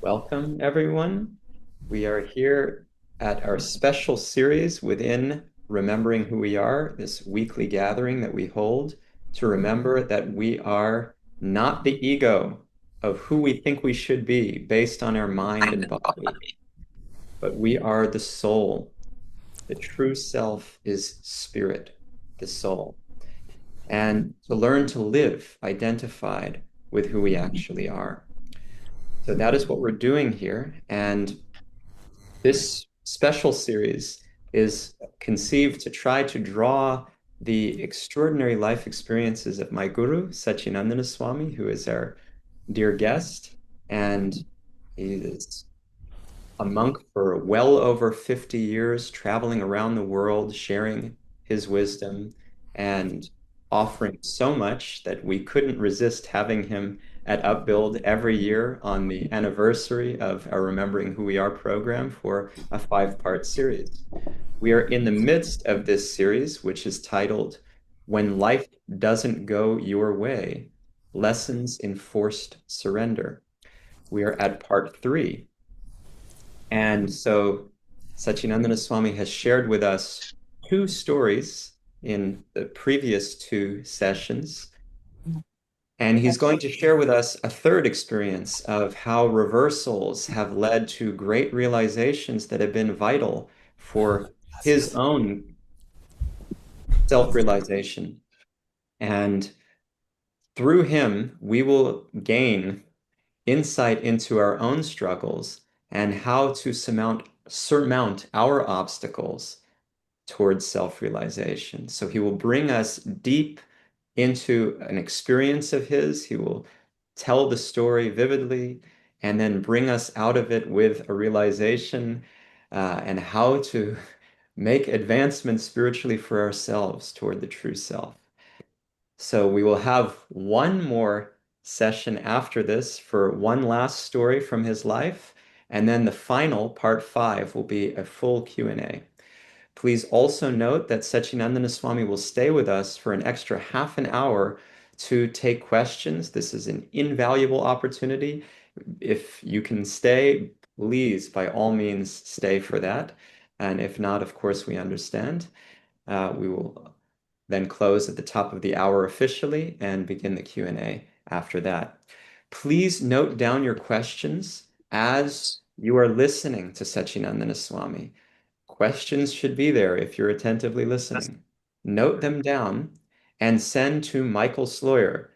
Welcome, everyone. We are here at our special series within Remembering Who We Are, this weekly gathering that we hold to remember that we are not the ego of who we think we should be based on our mind and body, but we are the soul. The true self is spirit, the soul. And to learn to live identified with who we actually are. So that is what we're doing here. And this special series is conceived to try to draw the extraordinary life experiences of my guru, Sacinandana Swami, who is our dear guest. And he is a monk for well over 50 years, traveling around the world, sharing his wisdom and offering so much that we couldn't resist having him at Upbuild every year on the anniversary of our Remembering Who We Are program for a 5-part series. We are in the midst of this series, which is titled When Life Doesn't Go Your Way, Lessons in Forced Surrender. We are at part 3. And so Sacinandana Swami has shared with us 2 stories in the previous 2 sessions. And he's going to share with us a third experience of how reversals have led to great realizations that have been vital for his own self-realization. And through him, we will gain insight into our own struggles and how to surmount our obstacles towards self-realization. So he will bring us deep into an experience of his. He will tell the story vividly and then bring us out of it with a realization and how to make advancements spiritually for ourselves toward the true self. So we will have one more session after this for one last story from his life, and then the final, part 5, will be a full Q&A. Please also note that Sacinandana Swami will stay with us for an extra half an hour to take questions. This is an invaluable opportunity. If you can stay, please, by all means, stay for that. And if not, of course, we understand. We will then close at the top of the hour officially and begin the Q&A after that. Please note down your questions as you are listening to Sacinandana Swami. Questions should be there if you're attentively listening. Note them down and send to Michael Sloyer.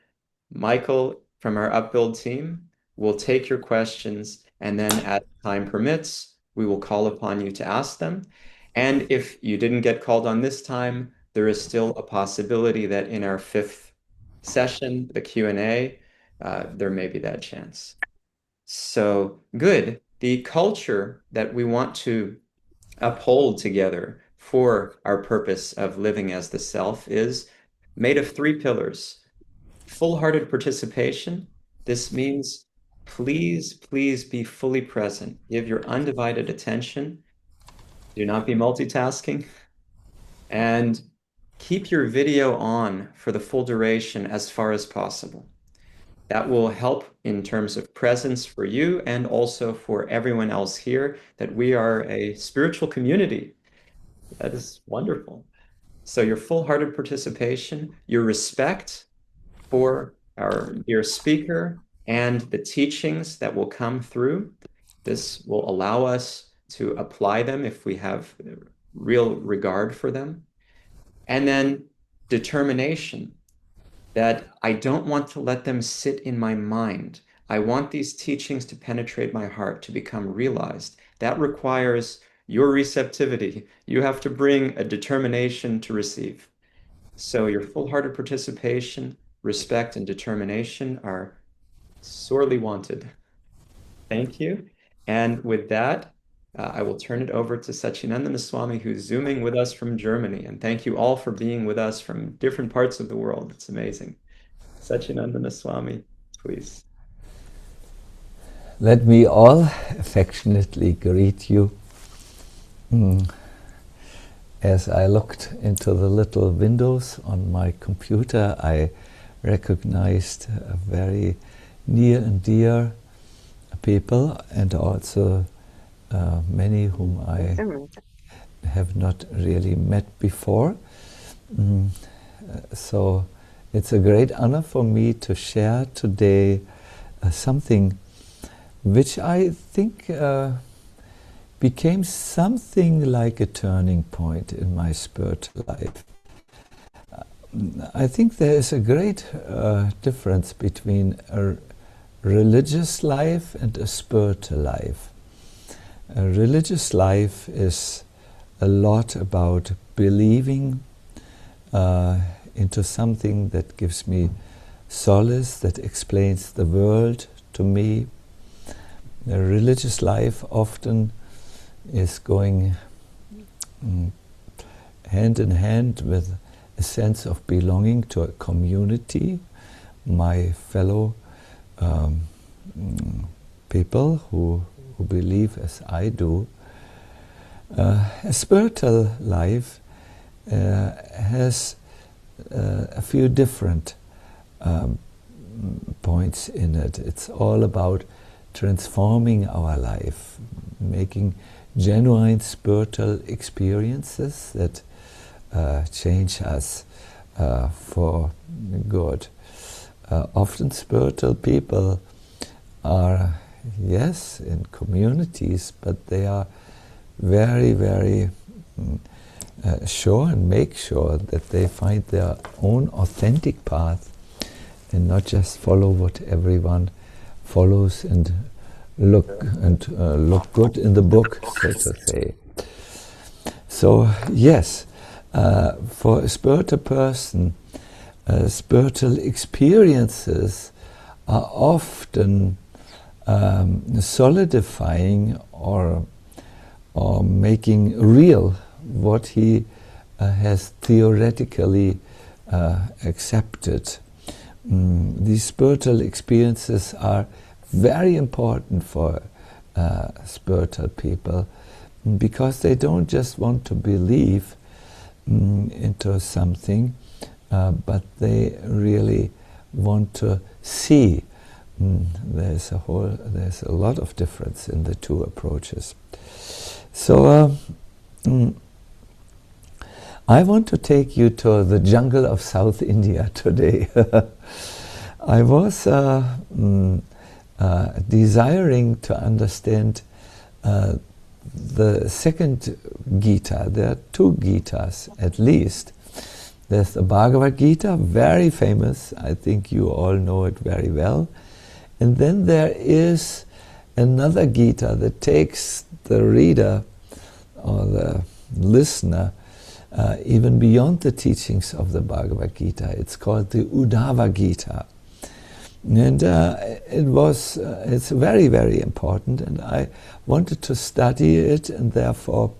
Michael from our Upbuild team will take your questions, and then as time permits, we will call upon you to ask them. And if you didn't get called on this time, there is still a possibility that in our 5th session, the Q&A, there may be that chance. So good. The culture that we want to uphold together for our purpose of living as the self is made of 3 pillars. Full-hearted participation. This means please, please be fully present. Give your undivided attention. Do not be multitasking. And keep your video on for the full duration as far as possible. That will help in terms of presence for you and also for everyone else here, that we are a spiritual community. That is wonderful. So your full-hearted participation, your respect for our dear speaker and the teachings that will come through. This will allow us to apply them if we have real regard for them. And then determination, that I don't want to let them sit in my mind. I want these teachings to penetrate my heart, to become realized. That requires your receptivity. You have to bring a determination to receive. So your full-hearted participation, respect, and determination are sorely wanted. Thank you. And with that, I will turn it over to Sacinandana Swami, who's Zooming with us from Germany. And thank you all for being with us from different parts of the world. It's amazing. Sacinandana Swami, please. Let me all affectionately greet you. As I looked into the little windows on my computer, I recognized a very near and dear people, and also many whom I have not really met before. Mm, so it's a great honor for me to share today something which I think became something like a turning point in my spiritual life. I think there is a great difference between a religious life and a spiritual life. A religious life is a lot about believing into something that gives me solace, that explains the world to me. A religious life often is going hand in hand with a sense of belonging to a community, my fellow people who believe as I do. A spiritual life has a few different points in it. It's all about transforming our life, making genuine spiritual experiences that change us for good. Often spiritual people are, yes, in communities, but they are very, very sure and make sure that they find their own authentic path and not just follow what everyone follows and look good in the book, so to say. So yes, for a spiritual person, spiritual experiences are often solidifying or making real what he has theoretically accepted. These spiritual experiences are very important for spiritual people because they don't just want to believe into something, but they really want to see. There's a lot of difference in the two approaches. So I want to take you to the jungle of South India today. I was desiring to understand the second Gita. There are two Gitas at least. There's the Bhagavad Gita, very famous. I think you all know it very well. And then there is another Gita that takes the reader or the listener even beyond the teachings of the Bhagavad Gita. It's called the RWWA Gita. And it's very, very important, and I wanted to study it, and therefore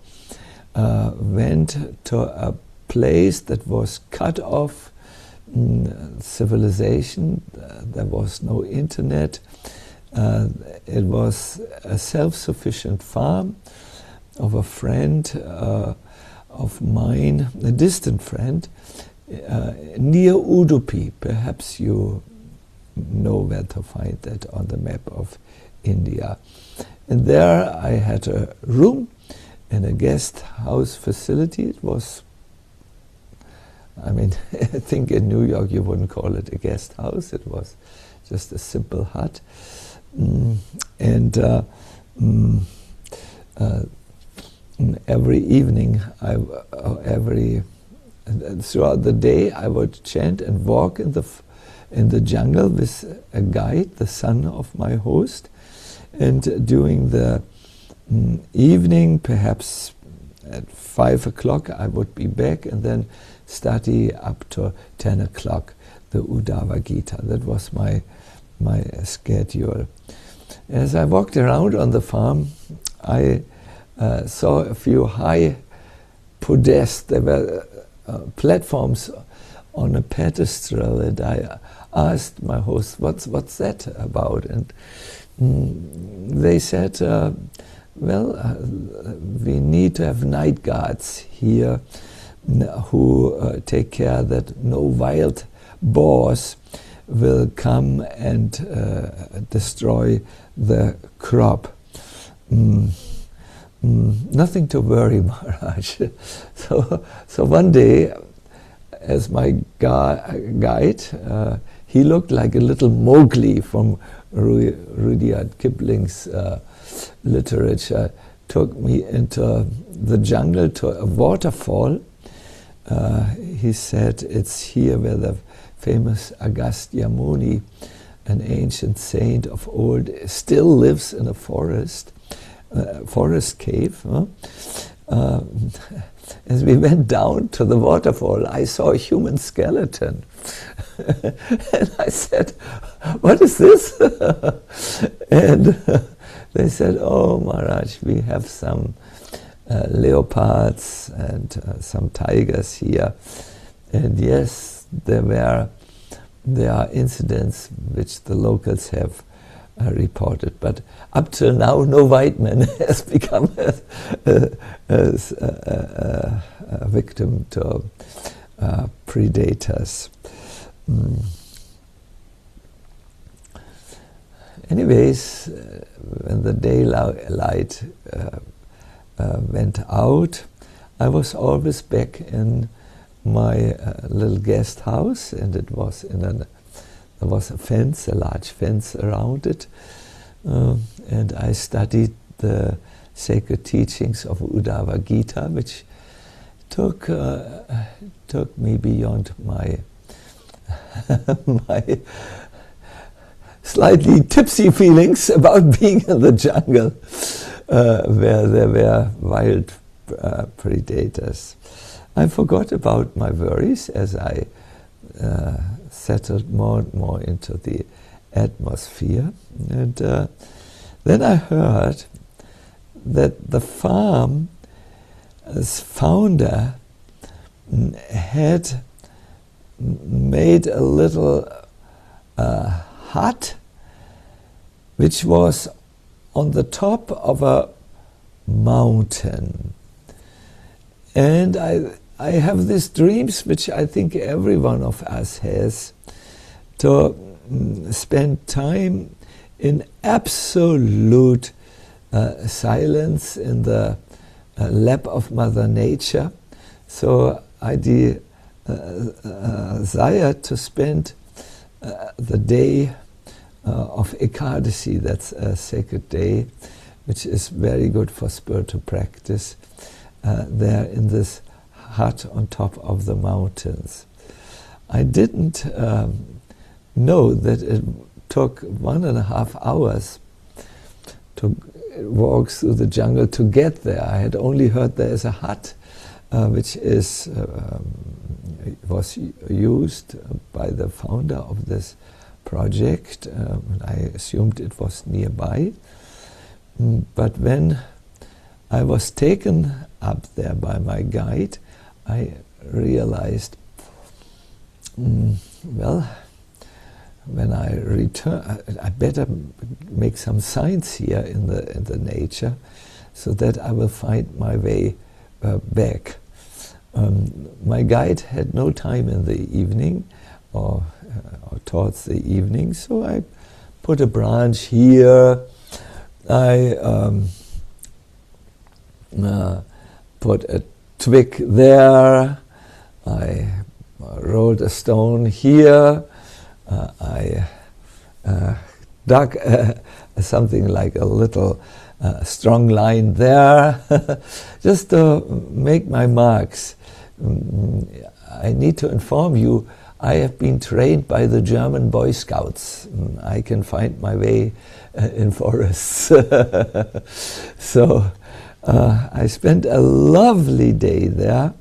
went to a place that was cut off civilization. There was no internet. It was a self-sufficient farm of a friend of mine, a distant friend, near Udupi. Perhaps you know where to find that on the map of India. And there I had a room in a guest house facility. It was, I mean, I think in New York you wouldn't call it a guest house. It was just a simple hut. Every evening, throughout the day, I would chant and walk in the jungle with a guide, the son of my host. And during the evening, perhaps at 5 o'clock, I would be back and then study up to 10 o'clock, the RWWA Gita. That was my schedule. As I walked around on the farm, I saw a few high podest. There were platforms on a pedestal, and I asked my host, "What's that about?" And they said, "Well, we need to have night guards here who take care that no wild boars will come and destroy the crop. Nothing to worry, Maharaj. So one day, as my guide, he looked like a little Mowgli from Rudyard Kipling's literature, took me into the jungle to a waterfall. He said it's here where the famous Agastya Muni, an ancient saint of old, still lives in a forest cave. As we went down to the waterfall, I saw a human skeleton. And I said, "What is this?" And they said, "Oh, Maharaj, we have some leopards and some tigers here." And yes, there are incidents which the locals have reported, but up till now, no white man has become a victim to predators. Anyways, when the daylight went out, I was always back in my little guest house, and it was there was a fence, a large fence around it, and I studied the sacred teachings of Uddhava Gita, which took me beyond my my slightly tipsy feelings about being in the jungle, where there were wild predators. I forgot about my worries as I settled more and more into the atmosphere. And then I heard that the farm's founder had made a little hut which was on the top of a mountain. And I have these dreams, which I think every one of us has, to spend time in absolute silence in the lap of Mother Nature. So I desire to spend the day of Ekadasi, that's a sacred day, which is very good for spiritual practice, there in this hut on top of the mountains. I didn't know that it took 1.5 hours to walk through the jungle to get there. I had only heard there is a hut which was used by the founder of this project. I assumed it was nearby. But when I was taken up there by my guide, I realized, well, when I return, I better make some signs here in the nature, so that I will find my way back. My guide had no time in the evening, or towards the evening, so I put a branch here. I put a twig there. I rolled a stone here. I dug something like a little strong line there, just to make my marks. I need to inform you, I have been trained by the German Boy Scouts. I can find my way in forests. So I spent a lovely day there.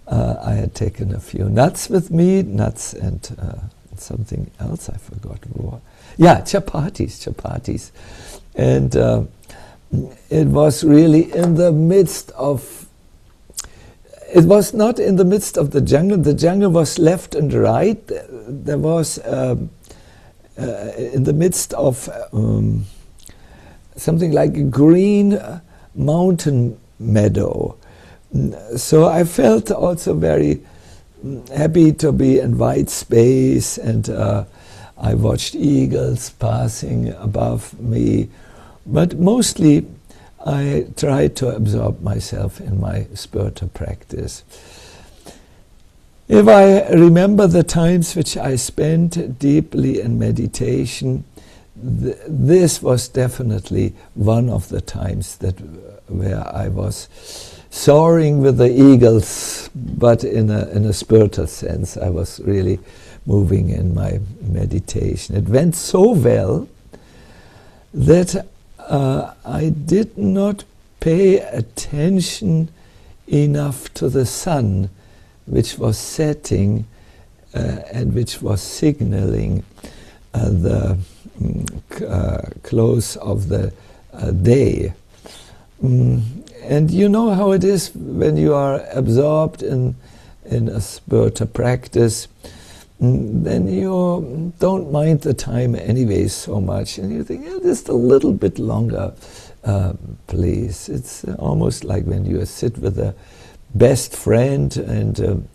I had taken a few nuts with me, nuts and something else, I forgot what. Yeah, chapatis. And it was really in the midst of, it was not in the midst of the jungle was left and right. There was in the midst of something like a green mountain meadow. So I felt also very happy to be in white space, and I watched eagles passing above me, but mostly I tried to absorb myself in my spiritual practice. If I remember the times which I spent deeply in meditation, this was definitely one of the times where I was soaring with the eagles, but in a spiritual sense. I was really moving in my meditation. It went so well that I did not pay attention enough to the sun, which was setting and which was signaling the close of the day. And you know how it is when you are absorbed in a spiritual practice, then you don't mind the time anyway so much, and you think, yeah, just a little bit longer, please. It's almost like when you sit with a best friend, and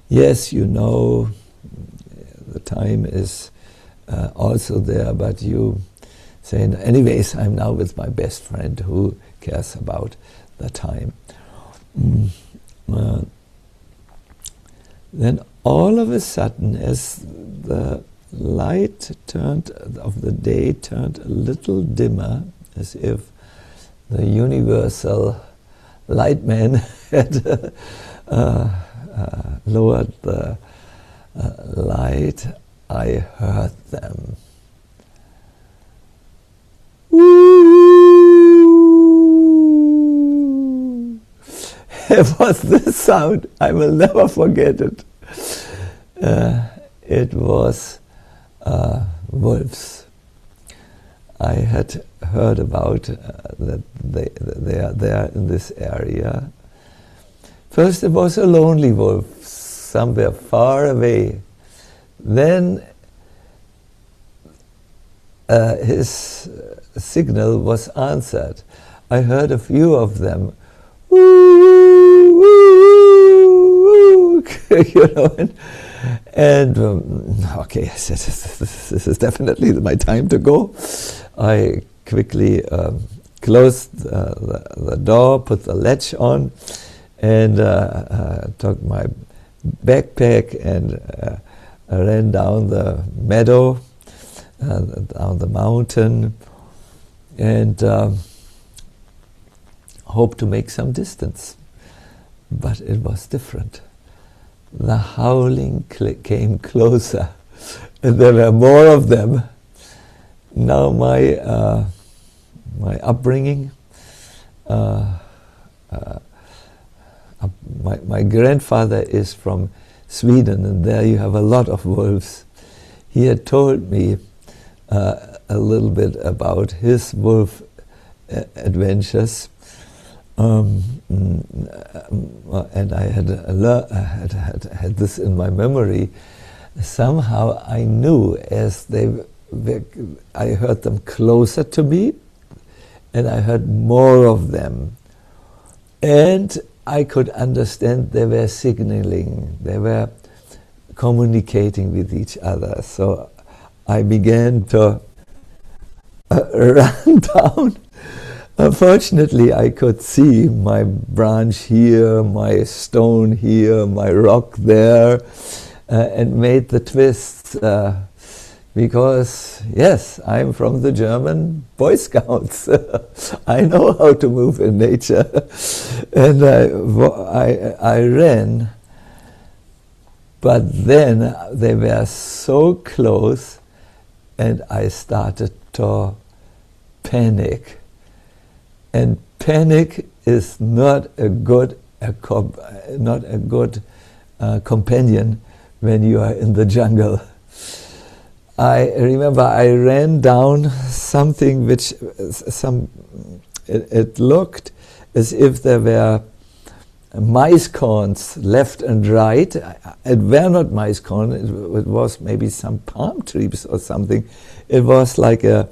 yes, you know, the time is also there, but you say, anyways, I'm now with my best friend, who cares about the time? Then all of a sudden, as the light of the day turned a little dimmer, as if the universal light man had lowered the light, I heard them. It was this sound, I will never forget it. It was wolves. I had heard about that they are there in this area. First it was a lonely wolf, somewhere far away. Then his signal was answered. I heard a few of them. You know, and okay, I said, this is definitely my time to go. I quickly closed the door, put the latch on, and took my backpack and ran down the meadow, down the mountain, and hoped to make some distance. But it was different. The howling came closer, and there were more of them. Now my upbringing, my grandfather is from Sweden, and there you have a lot of wolves. He had told me a little bit about his wolf adventures. And I had this in my memory. Somehow I knew as I heard them closer to me, and I heard more of them, and I could understand they were signaling, they were communicating with each other. So I began to run down. Unfortunately, I could see my branch here, my stone here, my rock there, and made the twists because, yes, I'm from the German Boy Scouts. I know how to move in nature. And I ran, but then they were so close, and I started to panic. And panic is not a good companion when you are in the jungle. I remember I ran down something which it looked as if there were mice corns left and right. It were not mice corn, it was maybe some palm trees or something. It was like a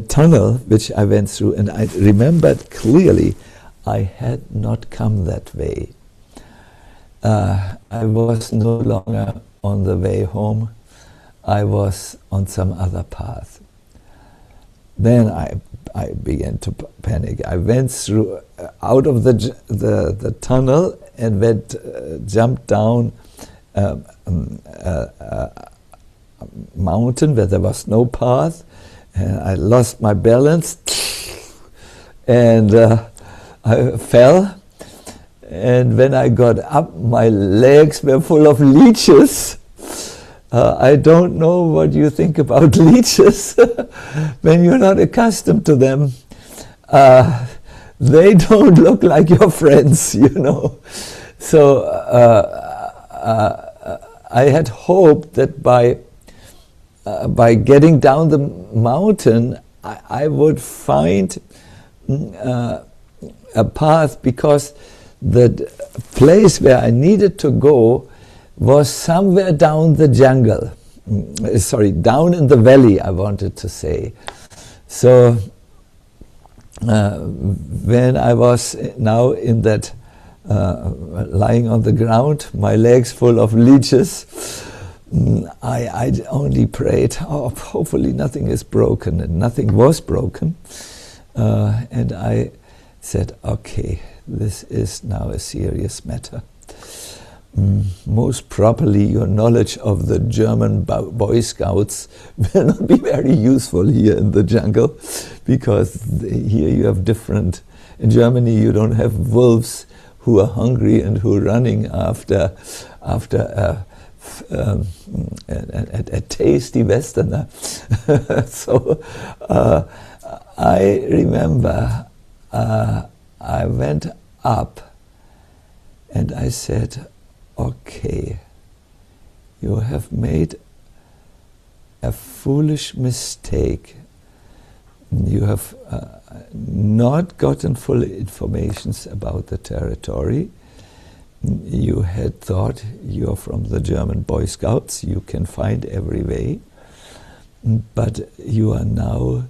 tunnel which I went through, and I remembered clearly I had not come that way. I was no longer on the way home. I was on some other path. Then I began to panic. I went through out of the tunnel and jumped down a mountain where there was no path, and I lost my balance and I fell. And when I got up, my legs were full of leeches. I don't know what you think about leeches when you're not accustomed to them. They don't look like your friends, you know. So I had hoped that by getting down the mountain, I would find a path, because the place where I needed to go was somewhere down the jungle. Sorry, down in the valley, I wanted to say. So when I was now in that, lying on the ground, my legs full of leeches, I only prayed, oh, hopefully nothing is broken, and nothing was broken. And I said, okay, this is now a serious matter. Most probably your knowledge of the German Boy Scouts will not be very useful here in the jungle, because here you have different. In Germany you don't have wolves who are hungry and who are running after a tasty Westerner. So I remember I went up and I said, okay, you have made a foolish mistake. You have not gotten full information about the territory. You had thought you're from the German Boy Scouts, you can find every way, but you are now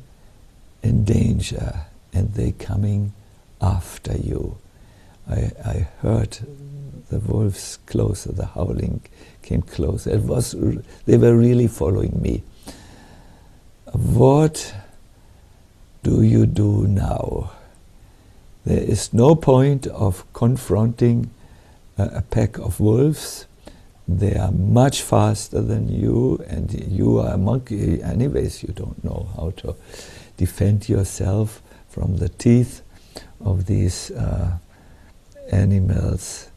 in danger and they're coming after you. I heard the wolves closer, the howling came closer. They were really following me. What do you do now? There is no point of confronting a pack of wolves. They are much faster than you, and you are a monkey. Anyways, you don't know how to defend yourself from the teeth of these animals.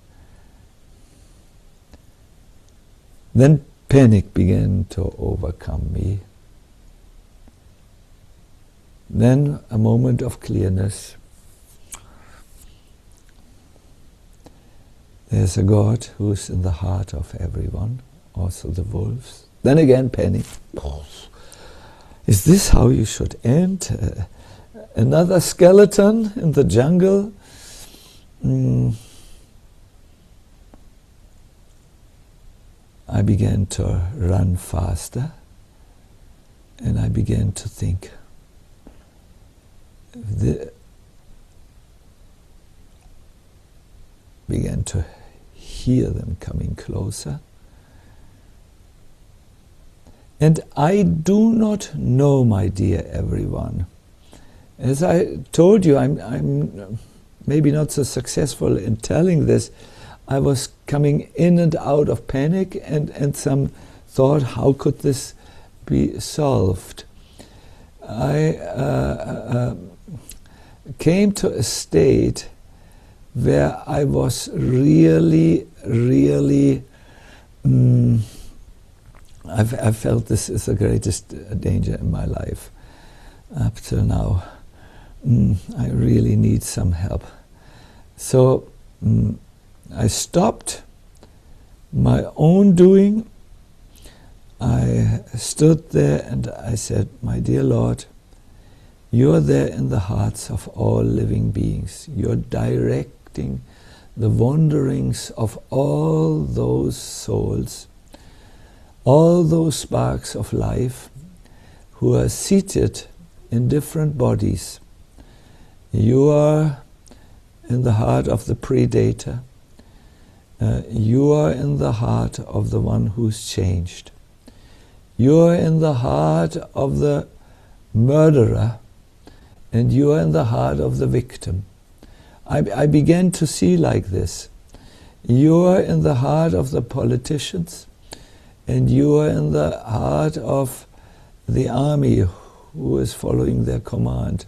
Then panic began to overcome me. Then a moment of clearness. There's a God who's in the heart of everyone, also the wolves. Then again, panic. Is this how you should end? Another skeleton in the jungle? I began to run faster, and I began to think. Began to hear them coming closer. And I do not know, my dear everyone. As I told you, I'm maybe not so successful in telling this. I was coming in and out of panic and some thought, how could this be solved? I came to a state where I was really, I felt this is the greatest danger in my life up till now. I really need some help. So I stopped my own doing. I stood there and I said, my dear Lord, you are there in the hearts of all living beings. You're directing the wanderings of all those souls, all those sparks of life who are seated in different bodies. You are in the heart of the predator. You are in the heart of the one who's changed. You are in the heart of the murderer, and you are in the heart of the victim. I began to see like this. You are in the heart of the politicians, and you are in the heart of the army who is following their command.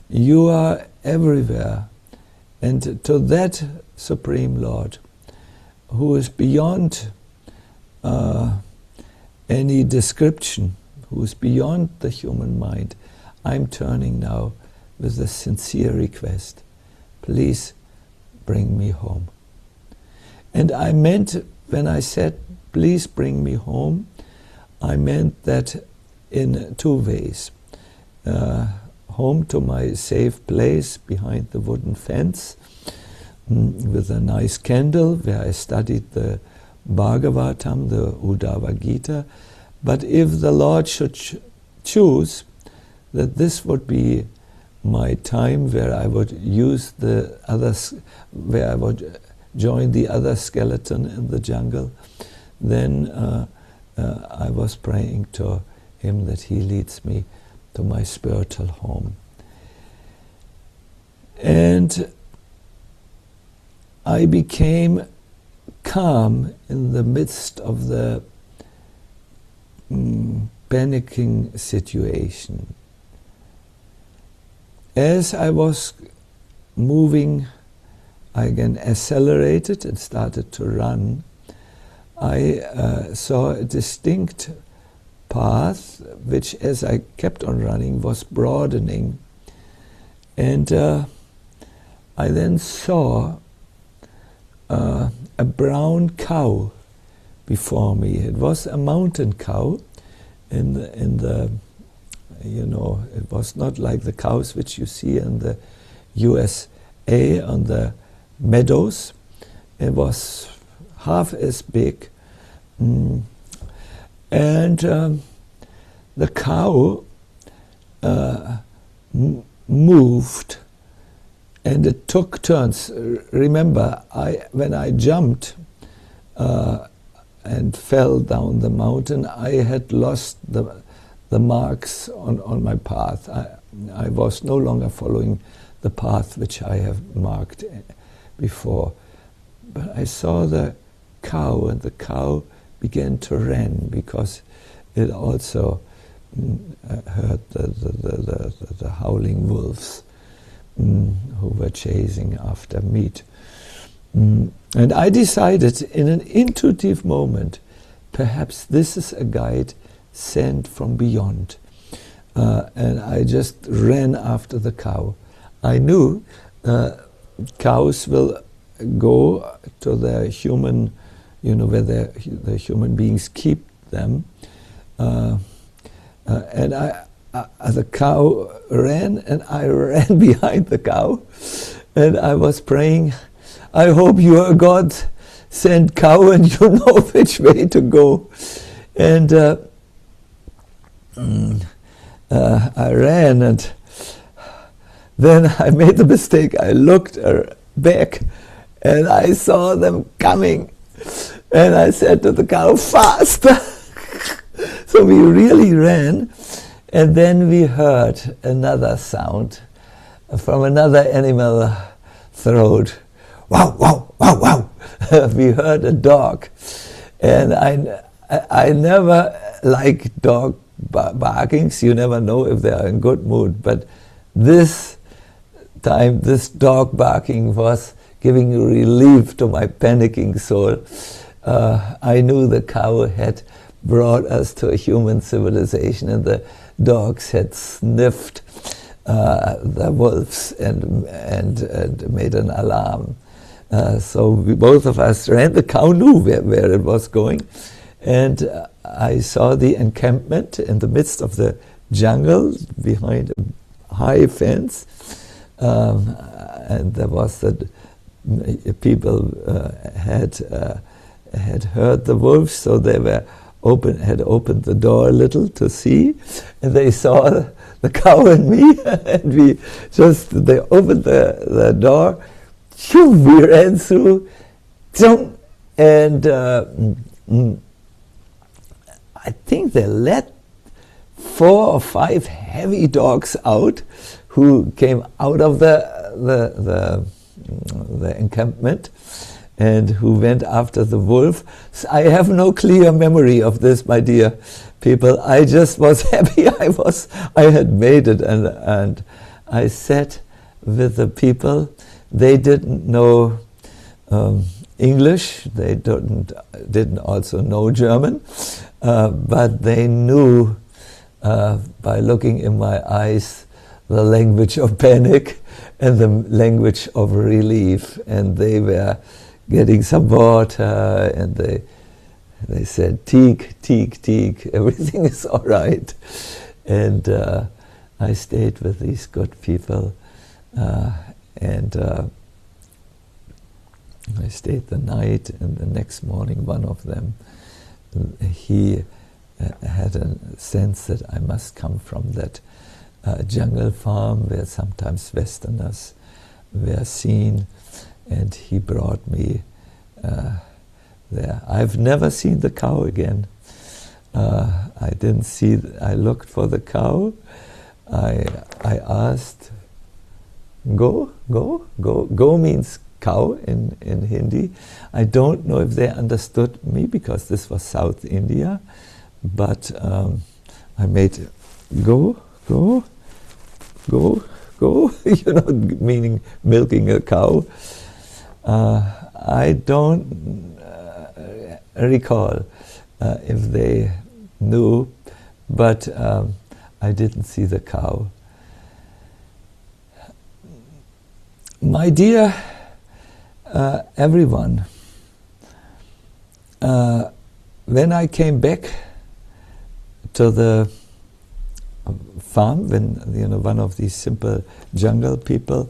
You are everywhere. And to that Supreme Lord, who is beyond any description, who is beyond the human mind, I'm turning now with a sincere request. Please bring me home. And I meant, when I said, please bring me home, I meant that in two ways. Home to my safe place behind the wooden fence, with a nice candle where I studied the Bhagavatam, the Uddhava Gita. But if the Lord should choose that this would be my time where I would use the others, where I would join the other skeleton in the jungle, then I was praying to Him that He leads me to my spiritual home. And I became calm in the midst of the panicking situation. As I was moving, I again accelerated and started to run. I saw a distinct path, which as I kept on running was broadening. And I then saw a brown cow before me. It was a mountain cow in the you know, it was not like the cows which you see in the USA on the meadows. It was half as big. And the cow moved, and it took turns. Remember, when I jumped and fell down the mountain, I had lost the marks on my path. I was no longer following the path which I have marked before. But I saw the cow, and the cow began to run because it also heard the howling wolves who were chasing after meat. And I decided in an intuitive moment, perhaps this is a guide sent from beyond. And I just ran after the cow. I knew cows will go to the human, you know, where the human beings keep them. And the cow ran, and I ran behind the cow. And I was praying, I hope you are God-sent cow and you know which way to go. And I ran, and then I made the mistake. I looked back, and I saw them coming. And I said to the cow, faster! So we really ran, and then we heard another sound from another animal throat. Wow, wow, wow, wow! We heard a dog. And I never like dog barkings. You never know if they are in good mood. But this time, this dog barking was giving relief to my panicking soul. I knew the cow had brought us to a human civilization, and the dogs had sniffed the wolves and made an alarm. So both of us ran. The cow knew where it was going. And I saw the encampment in the midst of the jungle behind a high fence. And there was that people had heard the wolves, so they had opened the door a little to see, and they saw the cow and me, and they opened the door, we ran through, and I think they let 4 or 5 heavy dogs out, who came out of the encampment, and who went after the wolf. So I have no clear memory of this, my dear people. I just was happy I had made it, and I sat with the people. They didn't know English. They didn't also know German, but they knew by looking in my eyes the language of panic and the language of relief, and they were getting some water, and they said, "Teak, teak, teak, everything is all right." And I stayed with these good people, and I stayed the night, and the next morning one of them, he had a sense that I must come from that jungle farm where sometimes Westerners were seen, and he brought me there. I've never seen the cow again. I looked for the cow. I asked, go means cow in Hindi. I don't know if they understood me, because this was South India, but I made go, meaning milking a cow. I don't recall if they knew, but I didn't see the cow. My dear everyone, when I came back to the farm, when one of these simple jungle people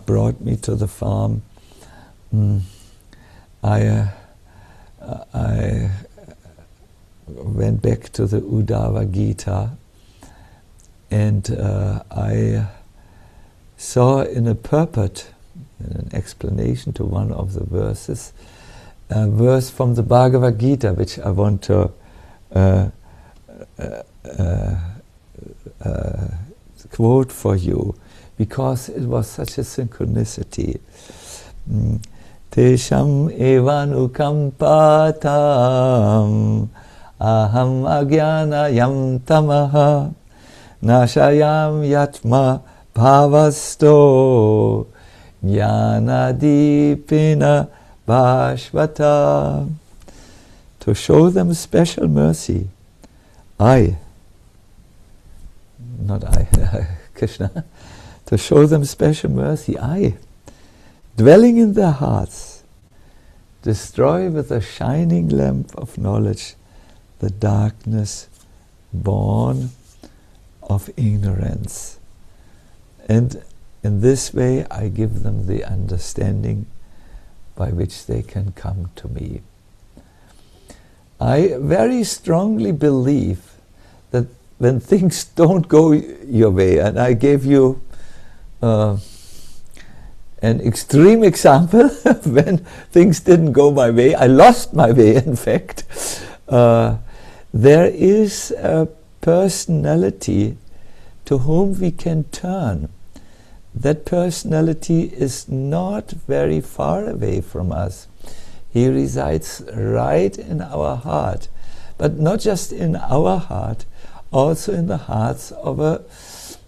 brought me to the farm, I went back to the Uddhava Gita, and I saw in a purport, in an explanation to one of the verses, a verse from the Bhagavad Gita, which I want to quote for you, because it was such a synchronicity. Tesham evanukampatam aham agyanayam tamaha nashayam yatma bhavasto jnanadipena bhashvata. To show them special mercy, Krishna, to show them special mercy, dwelling in their hearts, destroy with a shining lamp of knowledge the darkness born of ignorance. And in this way I give them the understanding by which they can come to me. I very strongly believe that when things don't go your way, and I gave you an extreme example when things didn't go my way, I lost my way, in fact. There is a personality to whom we can turn. That personality is not very far away from us. He resides right in our heart, but not just in our heart, also in the hearts of a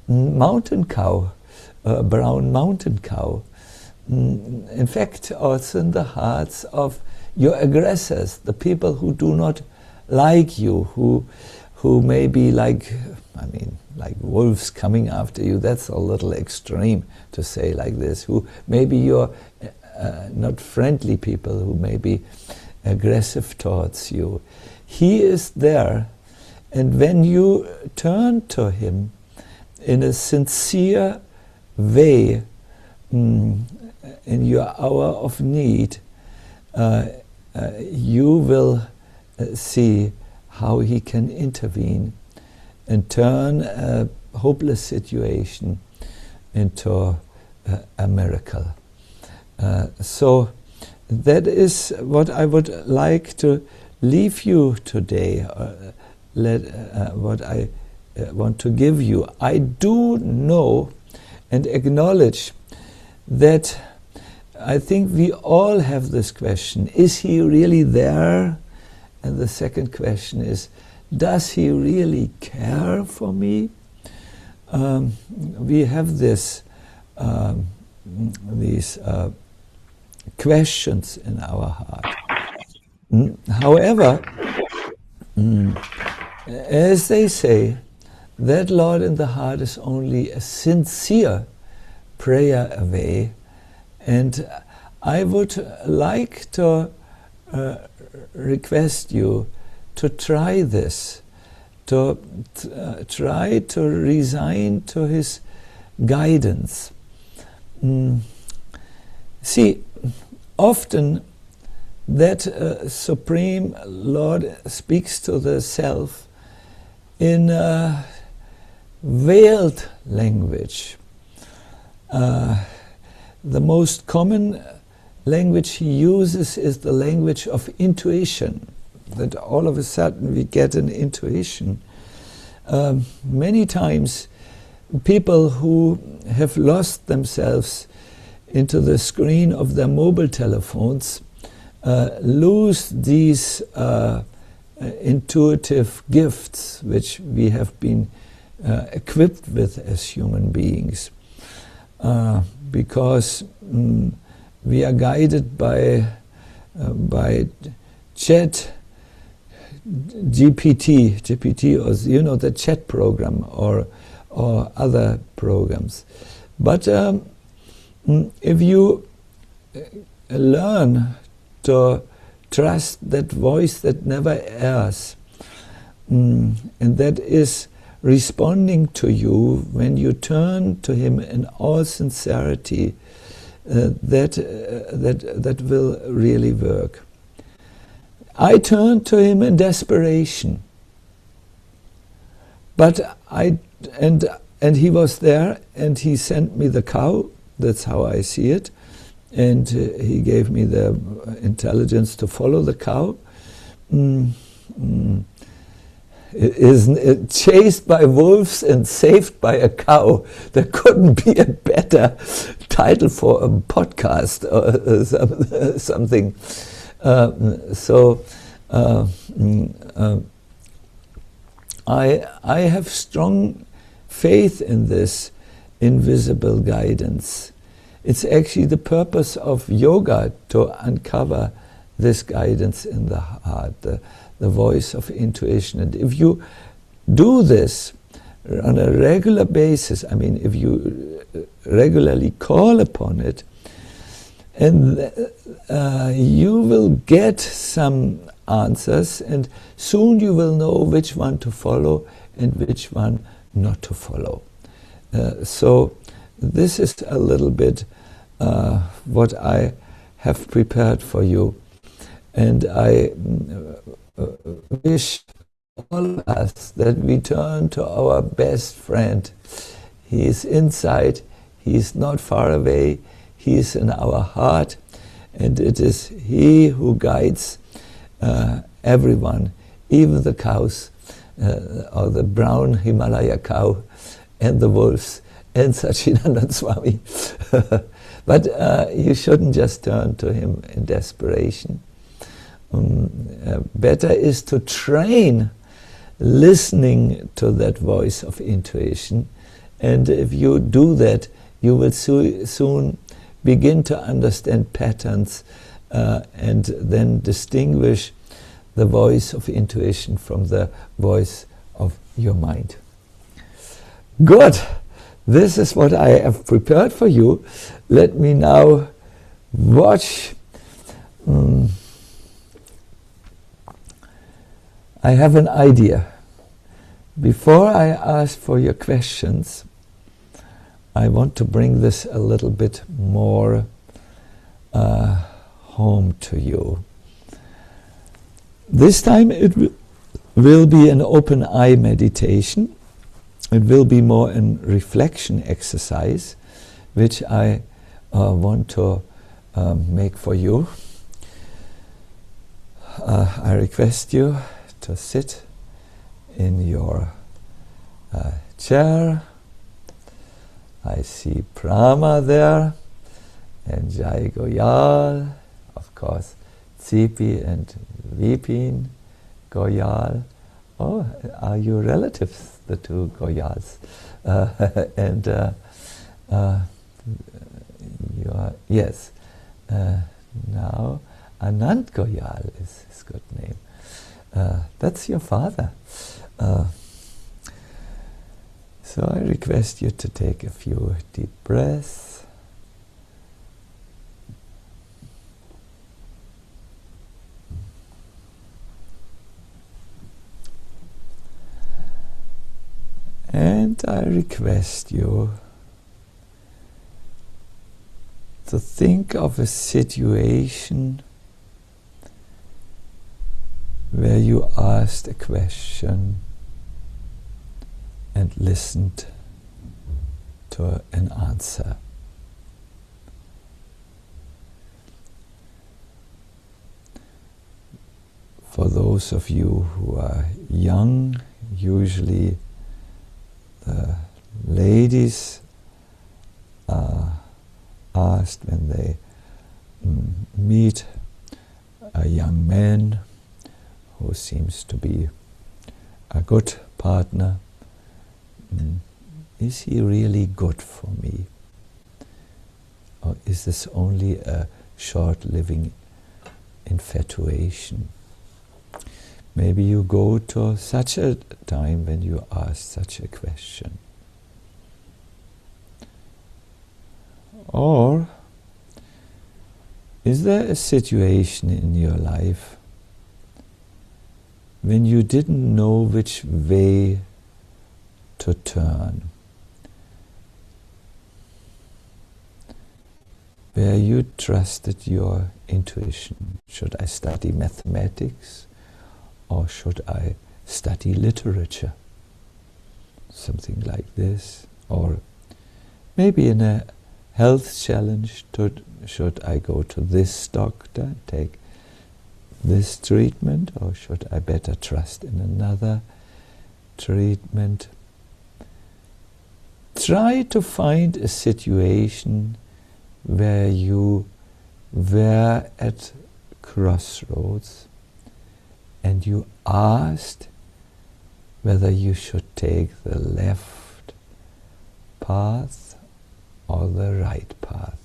mountain cow, a brown mountain cow. In fact, also in the hearts of your aggressors, the people who do not like you, who may be like wolves coming after you. That's a little extreme to say like this. Who maybe you're not friendly people, who may be aggressive towards you. He is there, and when you turn to him in a sincere way, in your hour of need, you will see how he can intervene and turn a hopeless situation into a miracle. So that is what I would like to leave you today, what I want to give you, I do know and acknowledge that I think we all have this question: is he really there? And the second question is, does he really care for me? We have these questions in our heart. However, as they say, that Lord in the heart is only a sincere prayer away, and I would like to request you to try this, to try to resign to his guidance. See, often that Supreme Lord speaks to the self in a veiled language. The most common language he uses is the language of intuition, that all of a sudden we get an intuition. Many times people who have lost themselves into the screen of their mobile telephones lose these intuitive gifts which we have been equipped with as human beings, because we are guided by chat GPT, or the chat program, or other programs. But if you learn to trust that voice that never errs, and that is responding to you when you turn to him in all sincerity, that will really work. I turned to him in desperation, but and he was there, and he sent me the cow. That's how I see it, and he gave me the intelligence to follow the cow. Chased by wolves and saved by a cow. There couldn't be a better title for a podcast or something. I have strong faith in this invisible guidance. It's actually the purpose of yoga to uncover this guidance in the heart, the voice of intuition. And if you do this on a regular basis, I mean, if you regularly call upon it, and you will get some answers, and soon you will know which one to follow and which one not to follow. So this is a little bit what I have prepared for you, and I wish all of us that we turn to our best friend. He is inside, he is not far away, he is in our heart, and it is he who guides everyone, even the cows, or the brown Himalaya cow, and the wolves, and Sacinandana Swami. But you shouldn't just turn to him in desperation. Better is to train listening to that voice of intuition, and if you do that, you will soon begin to understand patterns and then distinguish the voice of intuition from the voice of your mind. Good. This is what I have prepared for you. Let me now watch. I have an idea. Before I ask for your questions, I want to bring this a little bit more home to you. This time it will be an open eye meditation. It will be more a reflection exercise, which I want to make for you. I request you to sit in your chair. I see Prama there, and Jai Goyal, of course, Tsipi and Vipin Goyal. Oh, are you relatives, the two Goyals? And you are, yes. Now, Anand Goyal is his good name. That's your father. So I request you to take a few deep breaths. And I request you to think of a situation where you asked a question and listened to an answer. For those of you who are young, usually the ladies are asked when they meet a young man who seems to be a good partner. Is he really good for me? Or is this only a short-living infatuation? Maybe you go to such a time when you ask such a question. Or is there a situation in your life when you didn't know which way to turn, where you trusted your intuition? Should I study mathematics or should I study literature? Something like this. Or maybe in a health challenge, should I go to this doctor, take this treatment, or should I better trust in another treatment? Try to find a situation where you were at crossroads and you asked whether you should take the left path or the right path.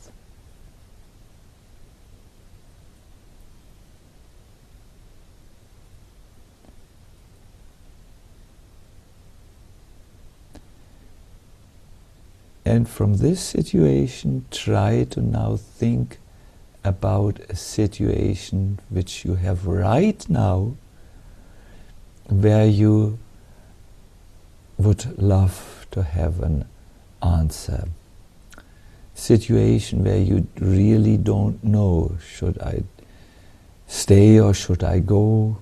And from this situation, try to now think about a situation which you have right now, where you would love to have an answer. Situation where you really don't know, should I stay or should I go?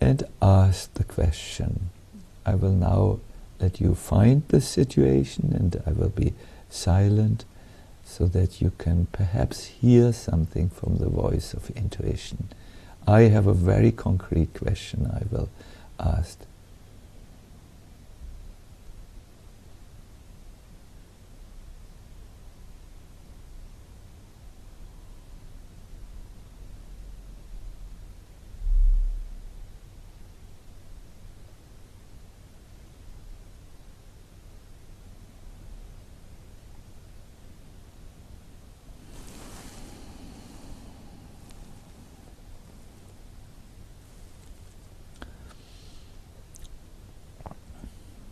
And ask the question. I will now let you find the situation, and I will be silent so that you can perhaps hear something from the voice of intuition. I have a very concrete question I will ask.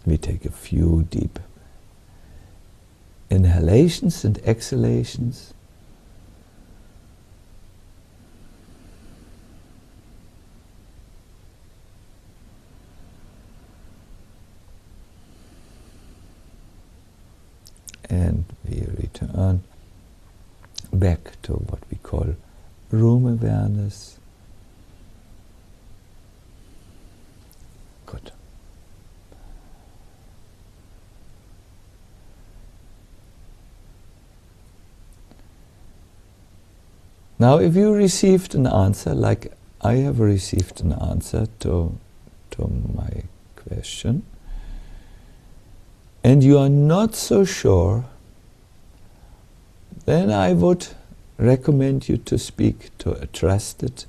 We take a few deep inhalations and exhalations. And we return back to what we call room awareness. Good. Now, if you received an answer, like I have received an answer to my question, and you are not so sure, then I would recommend you to speak to a trusted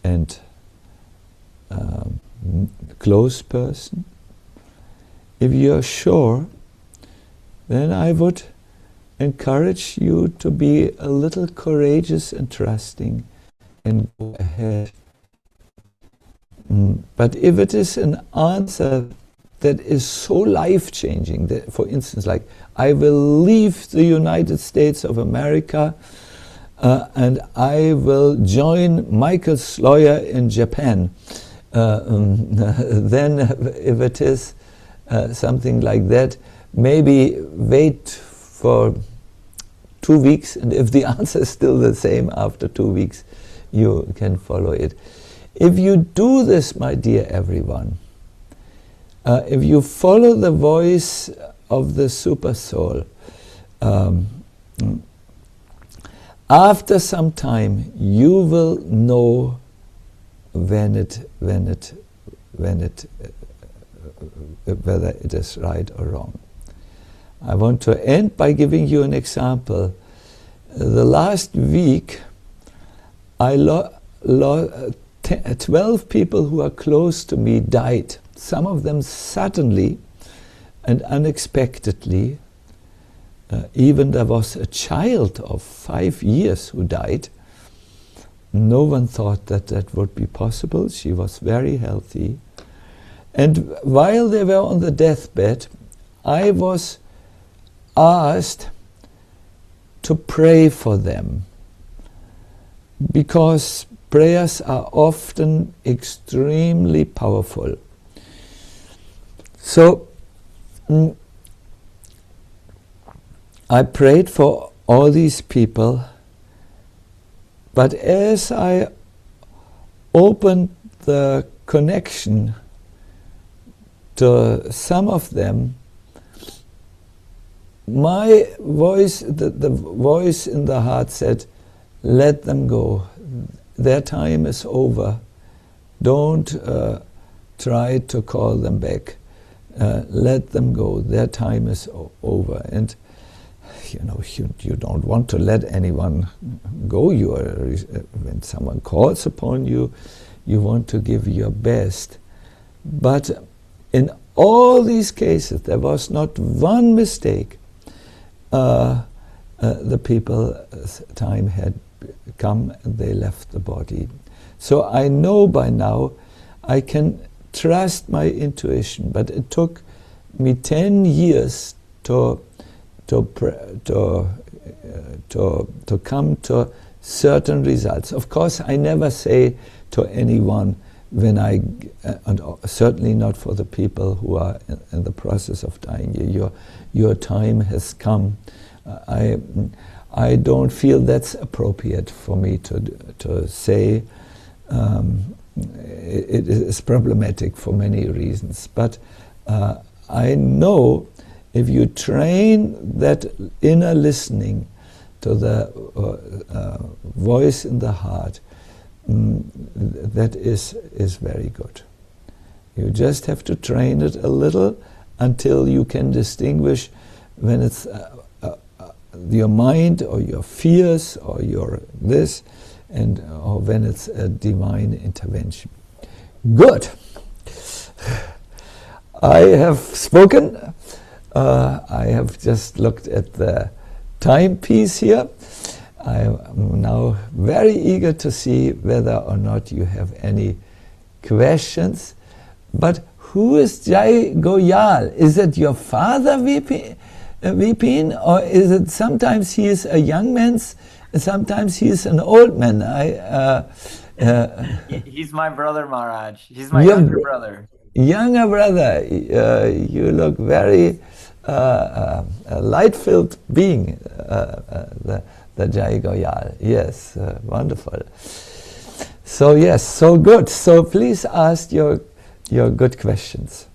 and close person. If you are sure, then I would encourage you to be a little courageous and trusting and go ahead. But if it is an answer that is so life-changing, that, for instance, like, I will leave the United States of America and I will join Michael Sloyer in Japan, then if it is something like that, maybe wait for 2 weeks, and if the answer is still the same after 2 weeks, you can follow it. If you do this, my dear everyone, if you follow the voice of the Super Soul, after some time you will know whether it is right or wrong. I want to end by giving you an example. The last week, I 12 people who are close to me died. Some of them suddenly and unexpectedly. Even there was a child of 5 years who died. No one thought that that would be possible. She was very healthy. And while they were on the deathbed, I was asked to pray for them, because prayers are often extremely powerful. So I prayed for all these people, but as I opened the connection to some of them, my voice, the voice in the heart said, let them go. Their time is over. Don't try to call them back. Let them go. Their time is over. And you know, you don't want to let anyone go. You are, when someone calls upon you, you want to give your best. But in all these cases, there was not one mistake. The people's time had come and they left the body. So I know by now I can trust my intuition, but it took me 10 years to come to certain results. Of course, I never say to anyone when and certainly not for the people who are in the process of dying, your time has come. I don't feel that's appropriate for me to say. It is problematic for many reasons, but I know if you train that inner listening to the voice in the heart, that is very good. You just have to train it a little until you can distinguish when it's your mind or your fears or your this, or when it's a divine intervention. Good. I have spoken. I have just looked at the timepiece here. I am now very eager to see whether or not you have any questions. But who is Jai Goyal? Is it your father, Vipin, or is it sometimes he is a young man, sometimes he is an old man? He's my brother, Maharaj. He's my younger brother. Younger brother, you look very a light-filled being, the Jai Goyal. Yes, wonderful. So yes, so good. So please ask your good questions.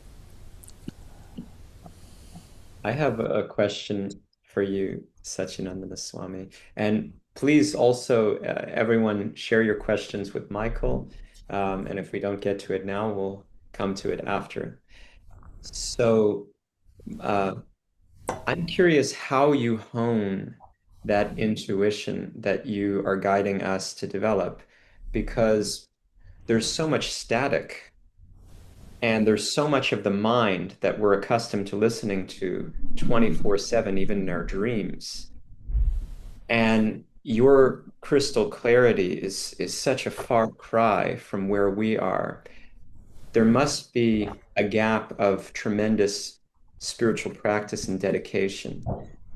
I have a question for you, Sacinandana Swami. And please also, everyone, share your questions with Michael. And if we don't get to it now, we'll come to it after. So I'm curious how you hone that intuition that you are guiding us to develop, because there's so much static and there's so much of the mind that we're accustomed to listening to 24/7, even in our dreams. And your crystal clarity is such a far cry from where we are. There must be a gap of tremendous spiritual practice and dedication.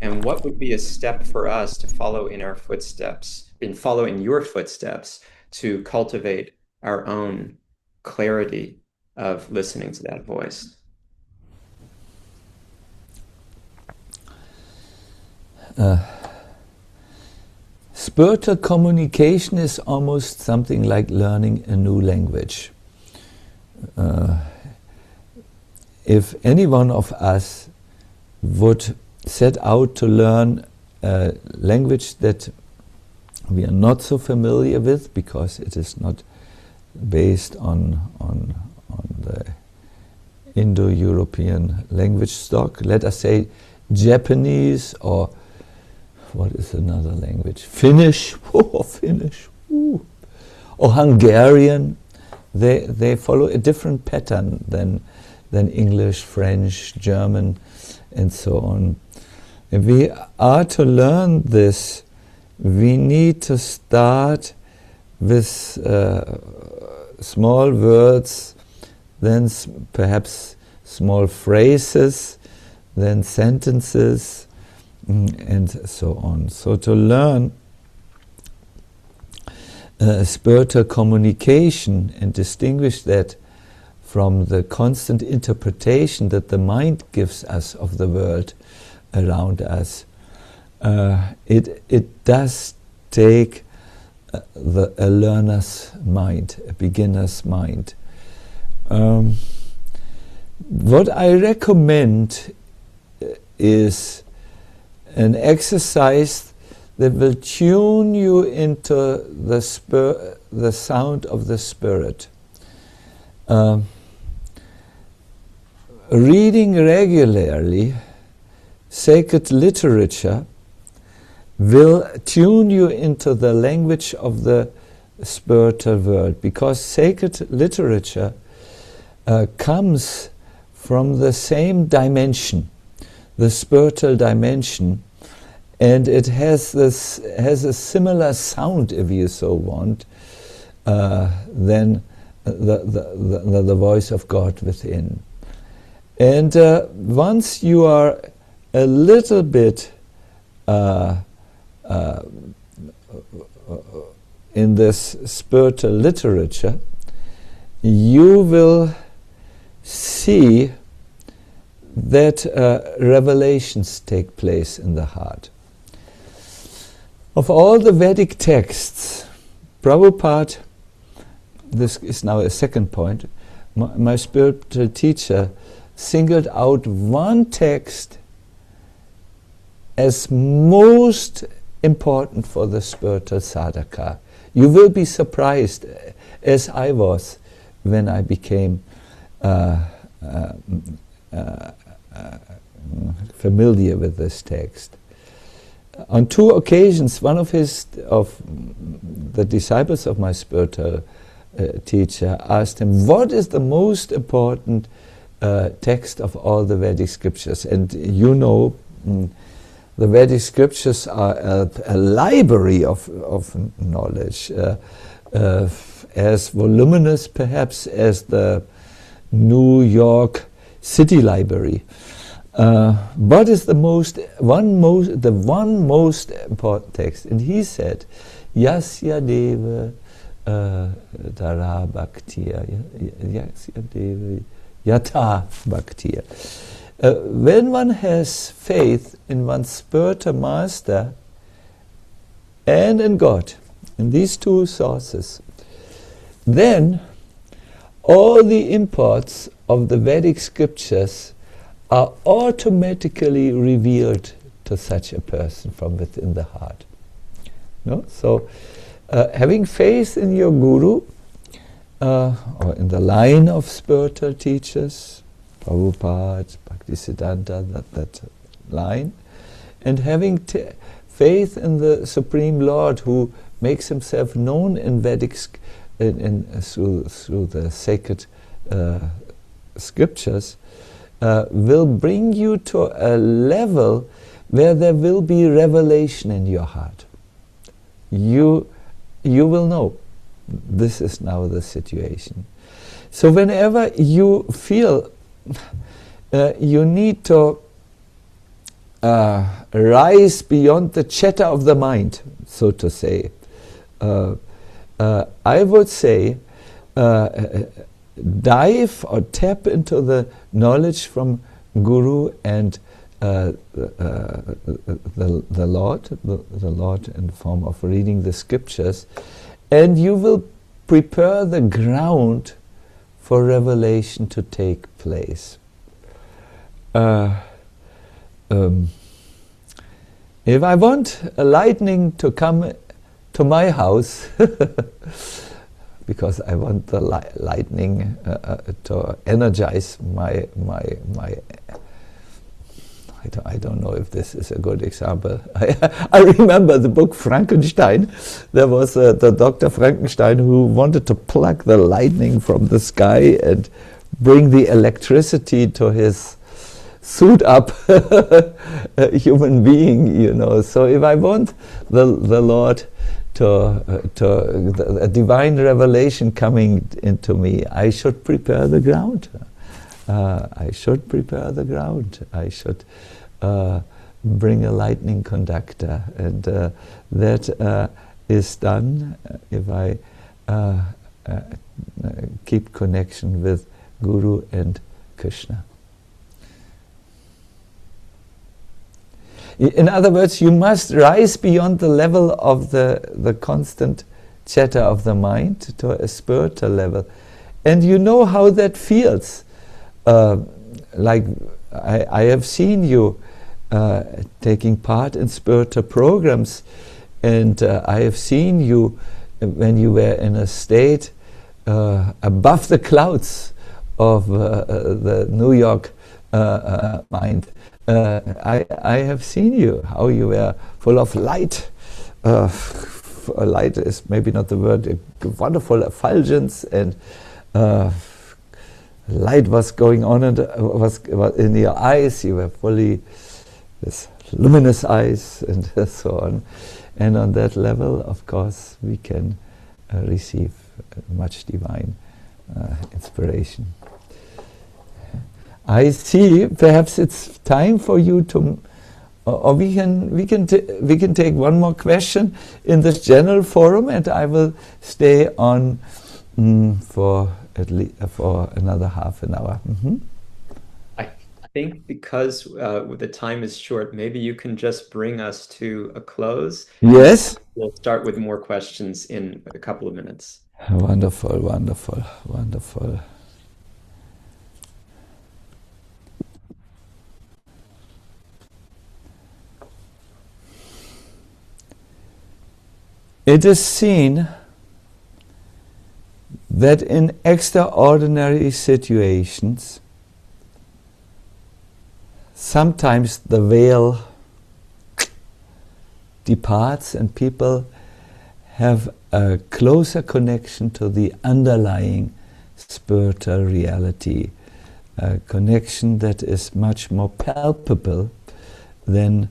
And what would be a step for us to follow in our footsteps, and follow in your footsteps to cultivate our own clarity of listening to that voice? Spiritual communication is almost something like learning a new language. If any one of us would set out to learn a language that we are not so familiar with, because it is not based on the Indo-European language stock, let us say Japanese, or what is another language? Finnish, Finnish, or Hungarian. They follow a different pattern than English, French, German, and so on. If we are to learn this, we need to start with small words, then perhaps small phrases, then sentences, and so on. So to learn spiritual communication and distinguish that from the constant interpretation that the mind gives us of the world around us, it does take a learner's mind, a beginner's mind. What I recommend is an exercise that will tune you into the sound of the Spirit. Reading regularly sacred literature will tune you into the language of the spiritual world, because sacred literature comes from the same dimension, the spiritual dimension, and it has a similar sound, if you so want, than the voice of God within. And once you are a little bit in this spiritual literature, you will see that revelations take place in the heart. Of all the Vedic texts, Prabhupada, this is now a second point, my spiritual teacher singled out one text as most important for the spiritual sadhaka. You will be surprised, as I was when I became familiar with this text. On two occasions, one of the disciples of my spiritual teacher asked him, what is the most important text of all the Vedic scriptures? And you know, the Vedic scriptures are a library of knowledge, as voluminous perhaps as the New York City Library. What is the one most important text? And he said, Yasya Deva Dara Bhaktiya, Yasya Deva Yata Bhaktiya. When one has faith in one's spiritual master and in God, in these two sources, then all the imports of the Vedic scriptures are automatically revealed to such a person from within the heart. No? So having faith in your guru, or in the line of spiritual teachers, Prabhupada, Bhaktisiddhanta, that line, and having faith in the Supreme Lord who makes himself known in Vedic through the sacred scriptures, will bring you to a level where there will be revelation in your heart. You will know this is now the situation. So whenever you feel you need to rise beyond the chatter of the mind, so to say, I would say dive or tap into the knowledge from Guru and the Lord in the form of reading the scriptures, and you will prepare the ground for revelation to take place. If I want a lightning to come to my house, because I want the lightning to energize my I don't know if this is a good example. I remember the book Frankenstein. There was the Dr. Frankenstein who wanted to pluck the lightning from the sky and bring the electricity to his suit up human being, you know. So if I want the Lord a divine revelation coming into me, I should prepare the ground. I should prepare the ground. I should bring a lightning conductor, and that is done if I keep connection with Guru and Krishna. In other words, you must rise beyond the level of the constant chatter of the mind to a spiritual level. And you know how that feels. Like I have seen you taking part in spiritual programs, and I have seen you when you were in a state above the clouds of the New York mind. I have seen you, how you were full of light. Light is maybe not the word, wonderful effulgence, and light was going on and was in your eyes. You were fully with luminous eyes and so on. And on that level, of course, we can receive much divine inspiration. I see. Perhaps it's time for you to, or we can take one more question in this general forum, and I will stay on for at least for another half an hour. Mm-hmm. I think because the time is short, maybe you can just bring us to a close. Yes. We'll start with more questions in a couple of minutes. Wonderful, wonderful, wonderful. It is seen that in extraordinary situations, sometimes the veil departs and people have a closer connection to the underlying spiritual reality, a connection that is much more palpable than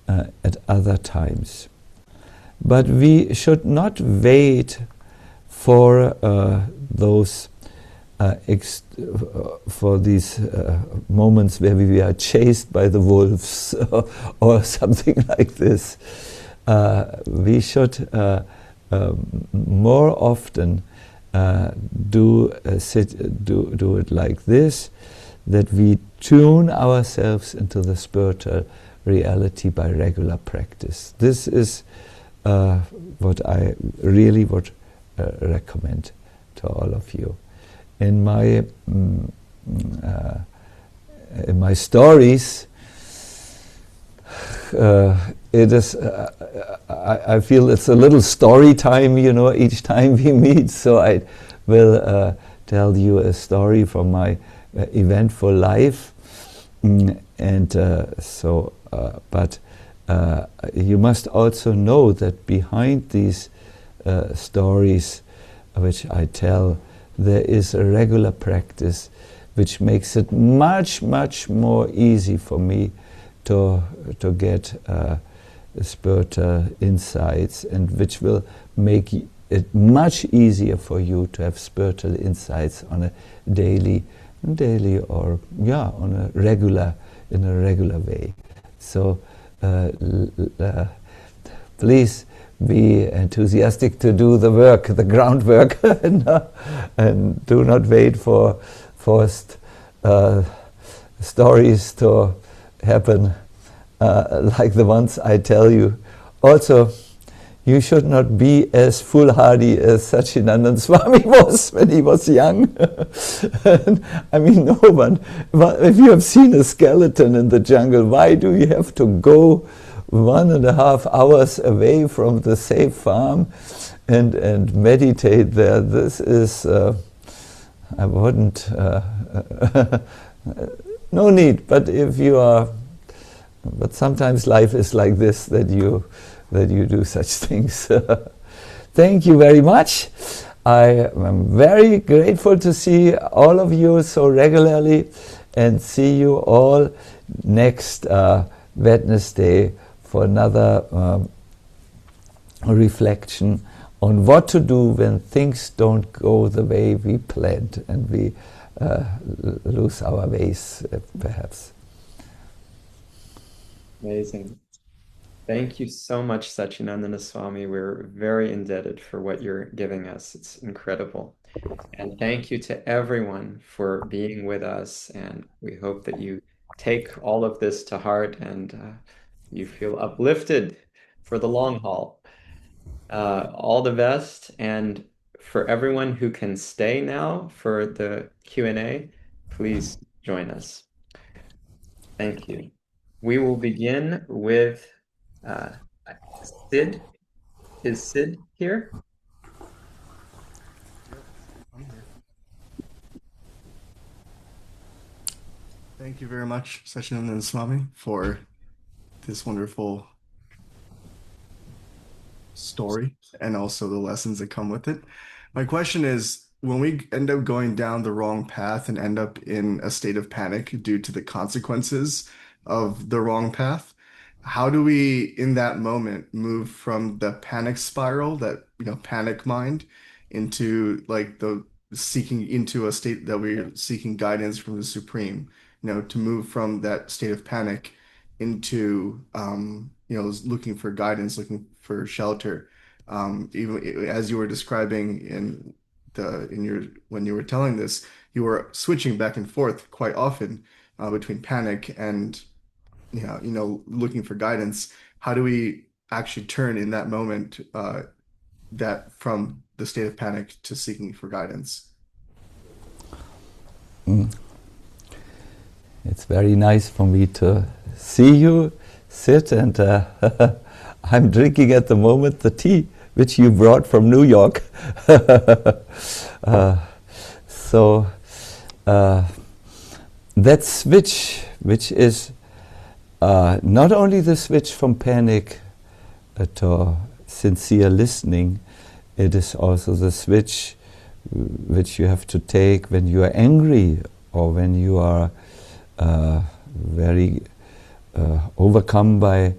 at other times. But we should not wait for these moments where we are chased by the wolves or something like this. We should more often do it like this, that we tune ourselves into the spiritual reality by regular practice. This is what I really would recommend to all of you. In my stories, it is. I feel it's a little story time, each time we meet. So I will tell you a story from my eventful life, but you must also know that behind these stories, which I tell, there is a regular practice, which makes it much, much more easy for me to get spiritual insights, and which will make it much easier for you to have spiritual insights on a daily or on a regular way. So please be enthusiastic to do the work, the groundwork, and do not wait for forced stories to happen like the ones I tell you. Also, you should not be as foolhardy as Sacinandana Swami was when he was young. I mean, no one. If you have seen a skeleton in the jungle, why do you have to go 1.5 hours away from the safe farm and meditate there? This is, I wouldn't, no need. But if you are, but sometimes life is like this, that you do such things. Thank you very much. I am very grateful to see all of you so regularly, and see you all next Wednesday for another reflection on what to do when things don't go the way we planned and we lose our ways, perhaps. Amazing. Thank you so much, Sacinandana Swami. We're very indebted for what you're giving us. It's incredible. And thank you to everyone for being with us. And we hope that you take all of this to heart and you feel uplifted for the long haul. All the best. And for everyone who can stay now for the Q&A, please join us. Thank you. We will begin with Sid. Is Sid here? Yep, I'm here. Thank you very much, Sacinandana Swami, for this wonderful story and also the lessons that come with it. My question is, when we end up going down the wrong path and end up in a state of panic due to the consequences of the wrong path, how do we, in that moment, move from the panic spiral, that panic mind, into like the seeking into a state that we're seeking guidance from the Supreme, to move from that state of panic into looking for guidance, looking for shelter. Even as you were describing when you were telling this, you were switching back and forth quite often between panic and looking for guidance. How do we actually turn in that moment that from the state of panic to seeking for guidance? It's very nice for me to see you sit, and I'm drinking at the moment the tea which you brought from New York. So that switch, which is not only the switch from panic to sincere listening, it is also the switch which you have to take when you are angry, or when you are very overcome by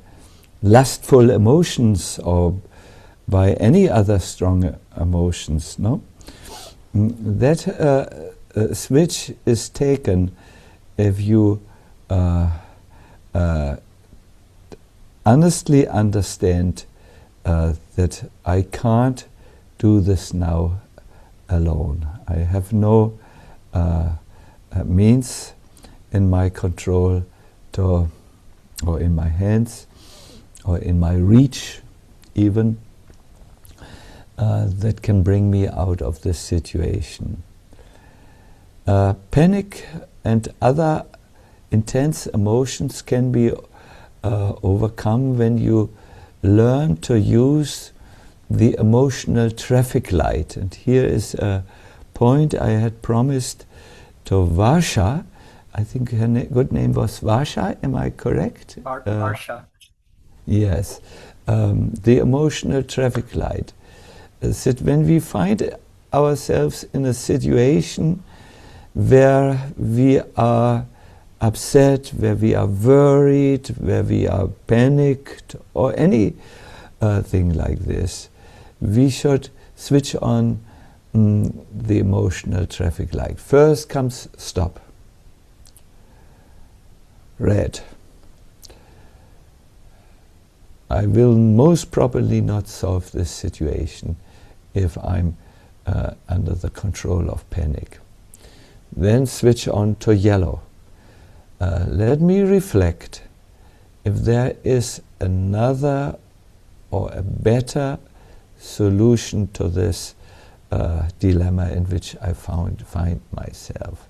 lustful emotions, or by any other strong emotions. No, that switch is taken if you honestly understand that I can't do this now alone. I have no means in my control or in my hands, or in my reach even, that can bring me out of this situation. Panic and other intense emotions can be overcome when you learn to use the emotional traffic light. And here is a point I had promised to Varsha. I think her good name was Varsha, am I correct? Varsha. Yes. The emotional traffic light is that when we find ourselves in a situation where we are upset, where we are worried, where we are panicked, or any thing like this, we should switch on the emotional traffic light. First comes stop. Red. I will most probably not solve this situation if I'm under the control of panic. Then switch on to yellow. Let me reflect if there is another or a better solution to this dilemma in which I find myself.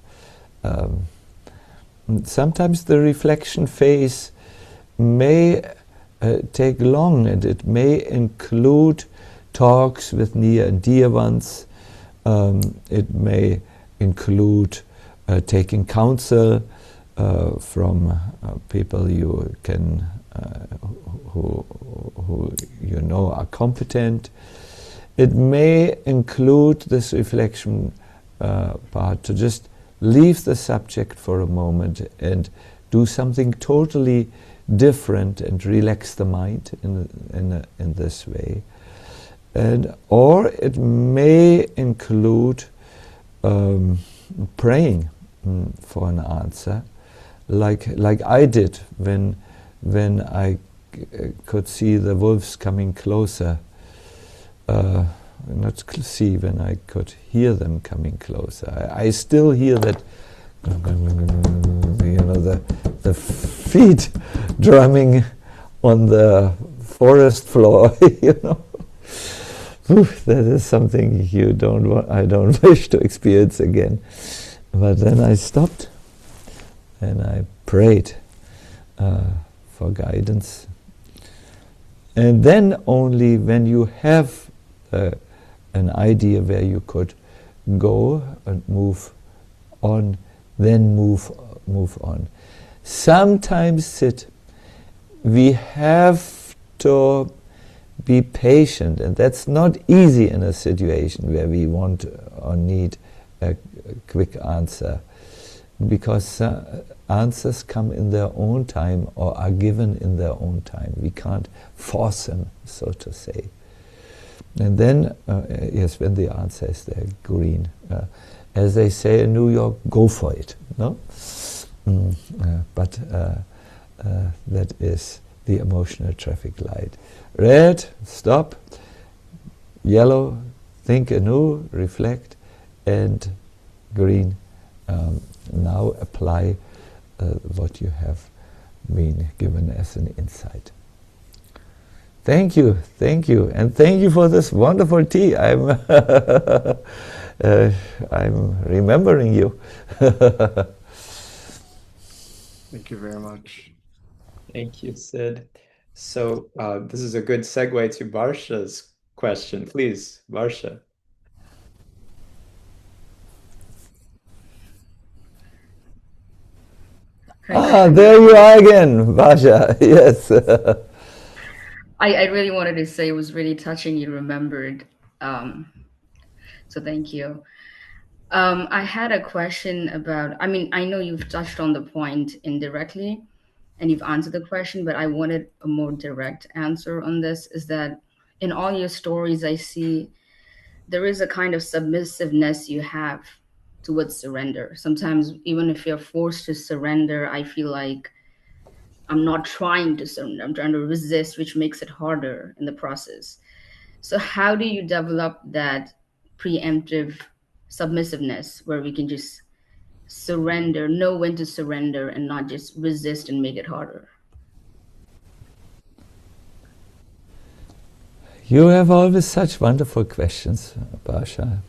Sometimes the reflection phase may take long, and it may include talks with near and dear ones. It may include taking counsel from people you can, who you know are competent. It may include this reflection part to just leave the subject for a moment and do something totally different and relax the mind in this way. And or it may include praying for an answer, like I did when I could see the wolves coming closer. Not see, when I could hear them coming closer. I still hear that, you know, the feet drumming on the forest floor, you know. That is something I don't wish to experience again. But then I stopped and I prayed for guidance. And then only when you have an idea where you could go and move on, then move on. Sometimes we have to be patient, and that's not easy in a situation where we want or need a quick answer, because answers come in their own time or are given in their own time. We can't force them, so to say. And then, yes, when the answer is there, green. As they say in New York, go for it. No? But that is the emotional traffic light. Red, stop. Yellow, think anew, reflect. And green, now apply what you have been given as an insight. Thank you, and thank you for this wonderful tea. I'm remembering you. Thank you very much. Thank you, Sid. So this is a good segue to Barsha's question. Please, Barsha. There you are again, Barsha. Yes. I really wanted to say it was really touching you remembered. So thank you. I had a question about, I mean, I know you've touched on the point indirectly and you've answered the question, but I wanted a more direct answer on this, is that in all your stories, I see there is a kind of submissiveness you have towards surrender. Sometimes even if you're forced to surrender, I feel like I'm not trying to surrender, I'm trying to resist, which makes it harder in the process. So how do you develop that preemptive submissiveness where we can just surrender, know when to surrender and not just resist and make it harder? You have always such wonderful questions, Barsha.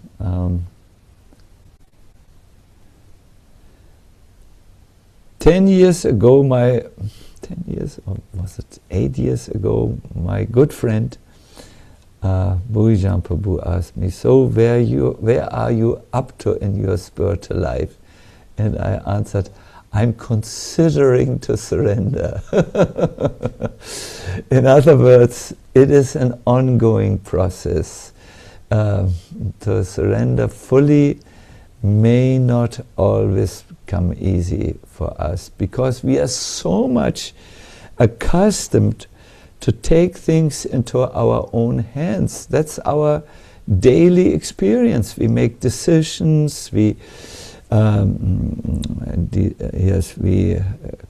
10 years ago, 10 years, or was it 8 years ago, my good friend Bhujan Prabhu asked me, so where are you up to in your spiritual life? And I answered, I'm considering to surrender. In other words, it is an ongoing process. To surrender fully may not always come easy for us, because we are so much accustomed to take things into our own hands. That's our daily experience. We make decisions, we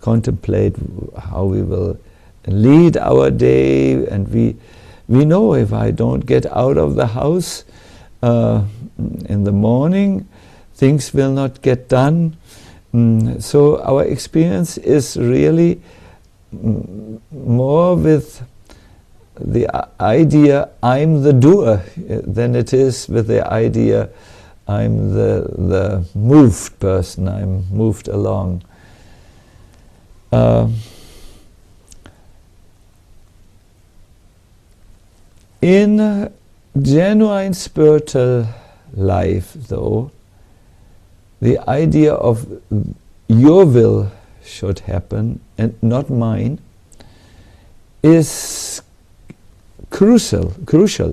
contemplate how we will lead our day, and we know if I don't get out of the house in the morning, things will not get done. So our experience is really more with the idea I'm the doer than it is with the idea I'm the moved person, I'm moved along. In a genuine spiritual life, though, the idea of your will should happen and not mine is crucial.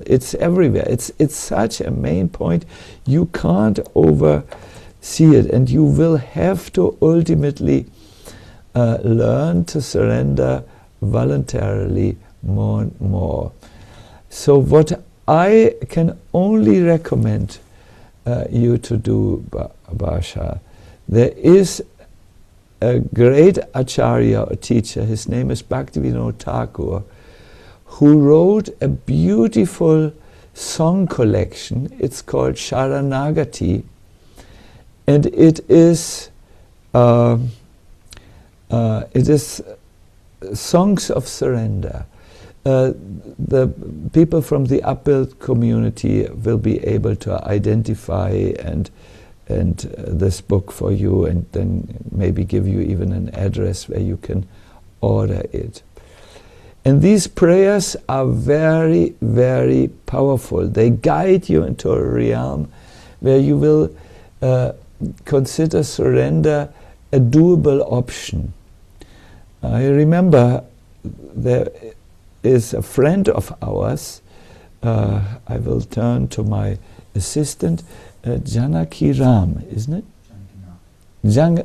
It's everywhere. It's such a main point. You can't oversee it, and you will have to ultimately learn to surrender voluntarily more and more. So what I can only recommend you to do, Basha, there is a great acharya, a teacher, his name is Bhaktivinoda Thakur, who wrote a beautiful song collection. It's called Sharanagati, and it is songs of surrender. The people from the upbuild community will be able to identify and this book for you, and then maybe give you even an address where you can order it. And these prayers are very, very powerful. They guide you into a realm where you will consider surrender a doable option. I remember there is a friend of ours, I will turn to my assistant, Janaki Ram, isn't it?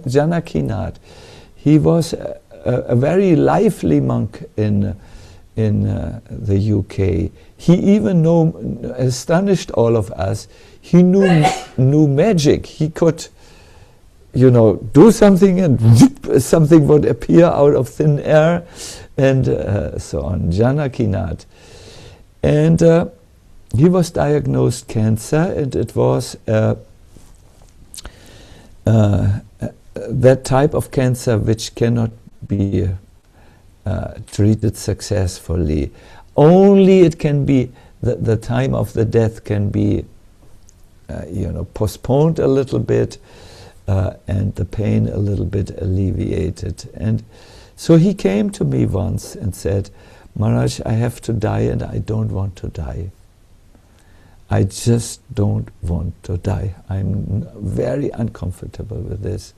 Janaki Nath. He was a very lively monk in the UK. He even astonished all of us. He knew magic. He could, do something and something would appear out of thin air, and so on. Janaki Nath. And he was diagnosed cancer, and it was that type of cancer which cannot be treated successfully. Only it can be, the time of the death can be postponed a little bit, and the pain a little bit alleviated. And so he came to me once and said, Maharaj, I have to die, and I don't want to die. I just don't want to die. I'm very uncomfortable with this,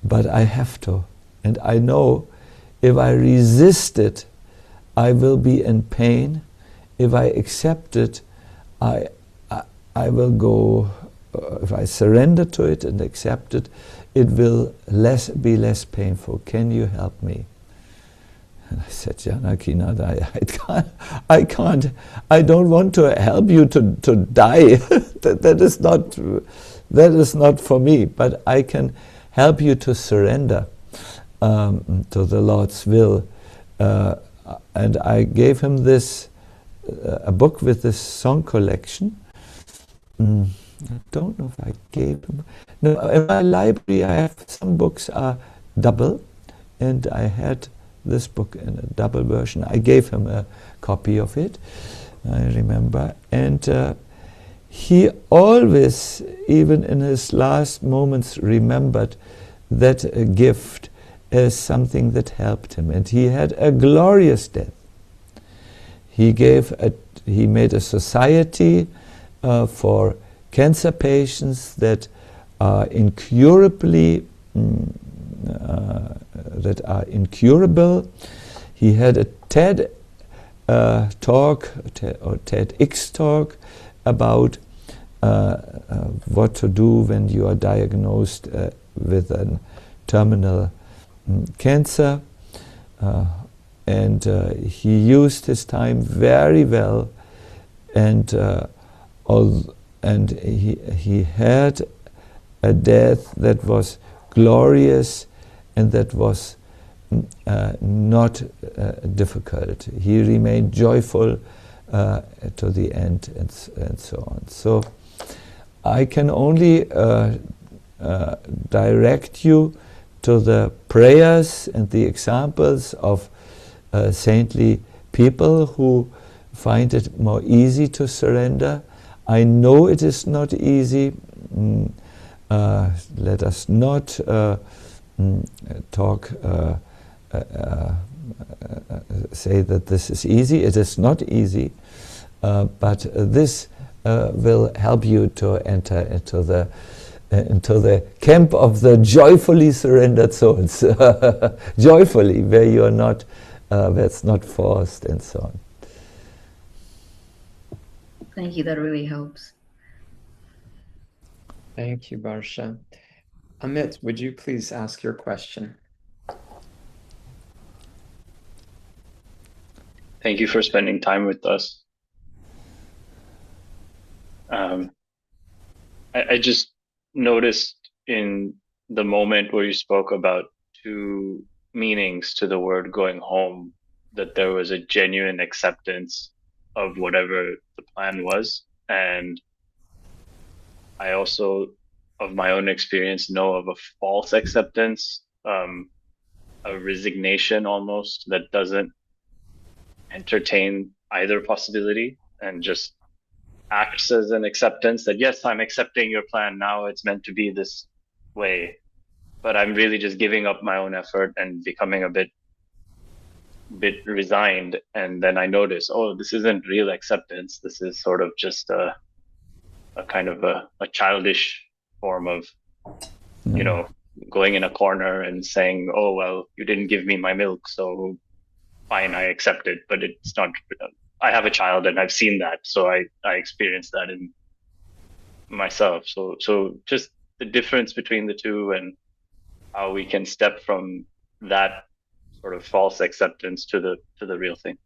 but I have to. And I know if I resist it, I will be in pain. If I accept it, I will go, if I surrender to it and accept it, it will be less painful. Can you help me? And I said, Janaki Nath, I can't, I don't want to help you to die. that is not for me, but I can help you to surrender to the Lord's will. And I gave him a book with this song collection. I don't know if I gave him. No, in my library I have some books are double, and I had this book in a double version. I gave him a copy of it, I remember. And he always, even in his last moments, remembered that gift as something that helped him, and he had a glorious death. He made a society for cancer patients that are incurably incurable. He had a TED talk or TEDx talk about what to do when you are diagnosed with a terminal cancer, and he used his time very well, and he had a death that was glorious and that was not difficult. He remained joyful to the end, and so on. So I can only direct you to the prayers and the examples of saintly people who find it more easy to surrender. I know it is not easy. Let us not say that this is easy. It is not easy, but this will help you to enter into the camp of the joyfully surrendered souls, joyfully, where you are not, where it's not forced, and so on. Thank you. That really helps. Thank you, Barsha. Amit, would you please ask your question? Thank you for spending time with us. I just noticed in the moment where you spoke about two meanings to the word going home, that there was a genuine acceptance of whatever the plan was. And I also, of my own experience, know of a false acceptance, a resignation almost that doesn't entertain either possibility and just acts as an acceptance that, yes, I'm accepting your plan now, it's meant to be this way, but I'm really just giving up my own effort and becoming a bit resigned. And then I notice, oh, this isn't real acceptance. This is sort of just a kind of a childish form of, you know, going in a corner and saying, oh, well, you didn't give me my milk, so fine, I accept it. But it's not, I have a child and I've seen that. So I experienced that in myself. So just the difference between the two and how we can step from that sort of false acceptance to the real thing.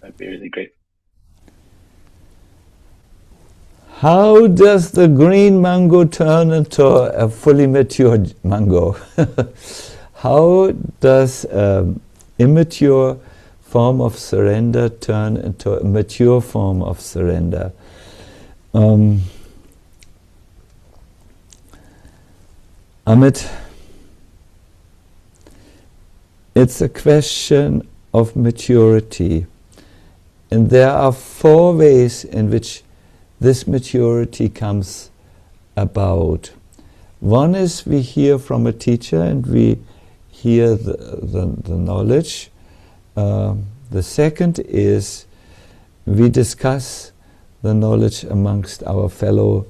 That'd be really great. How does the green mango turn into a fully matured mango? How does immature form of surrender turn into a mature form of surrender? Amit, it's a question of maturity, and there are 4 ways in which this maturity comes about. One is we hear from a teacher and we hear the knowledge. The second is we discuss the knowledge amongst our fellow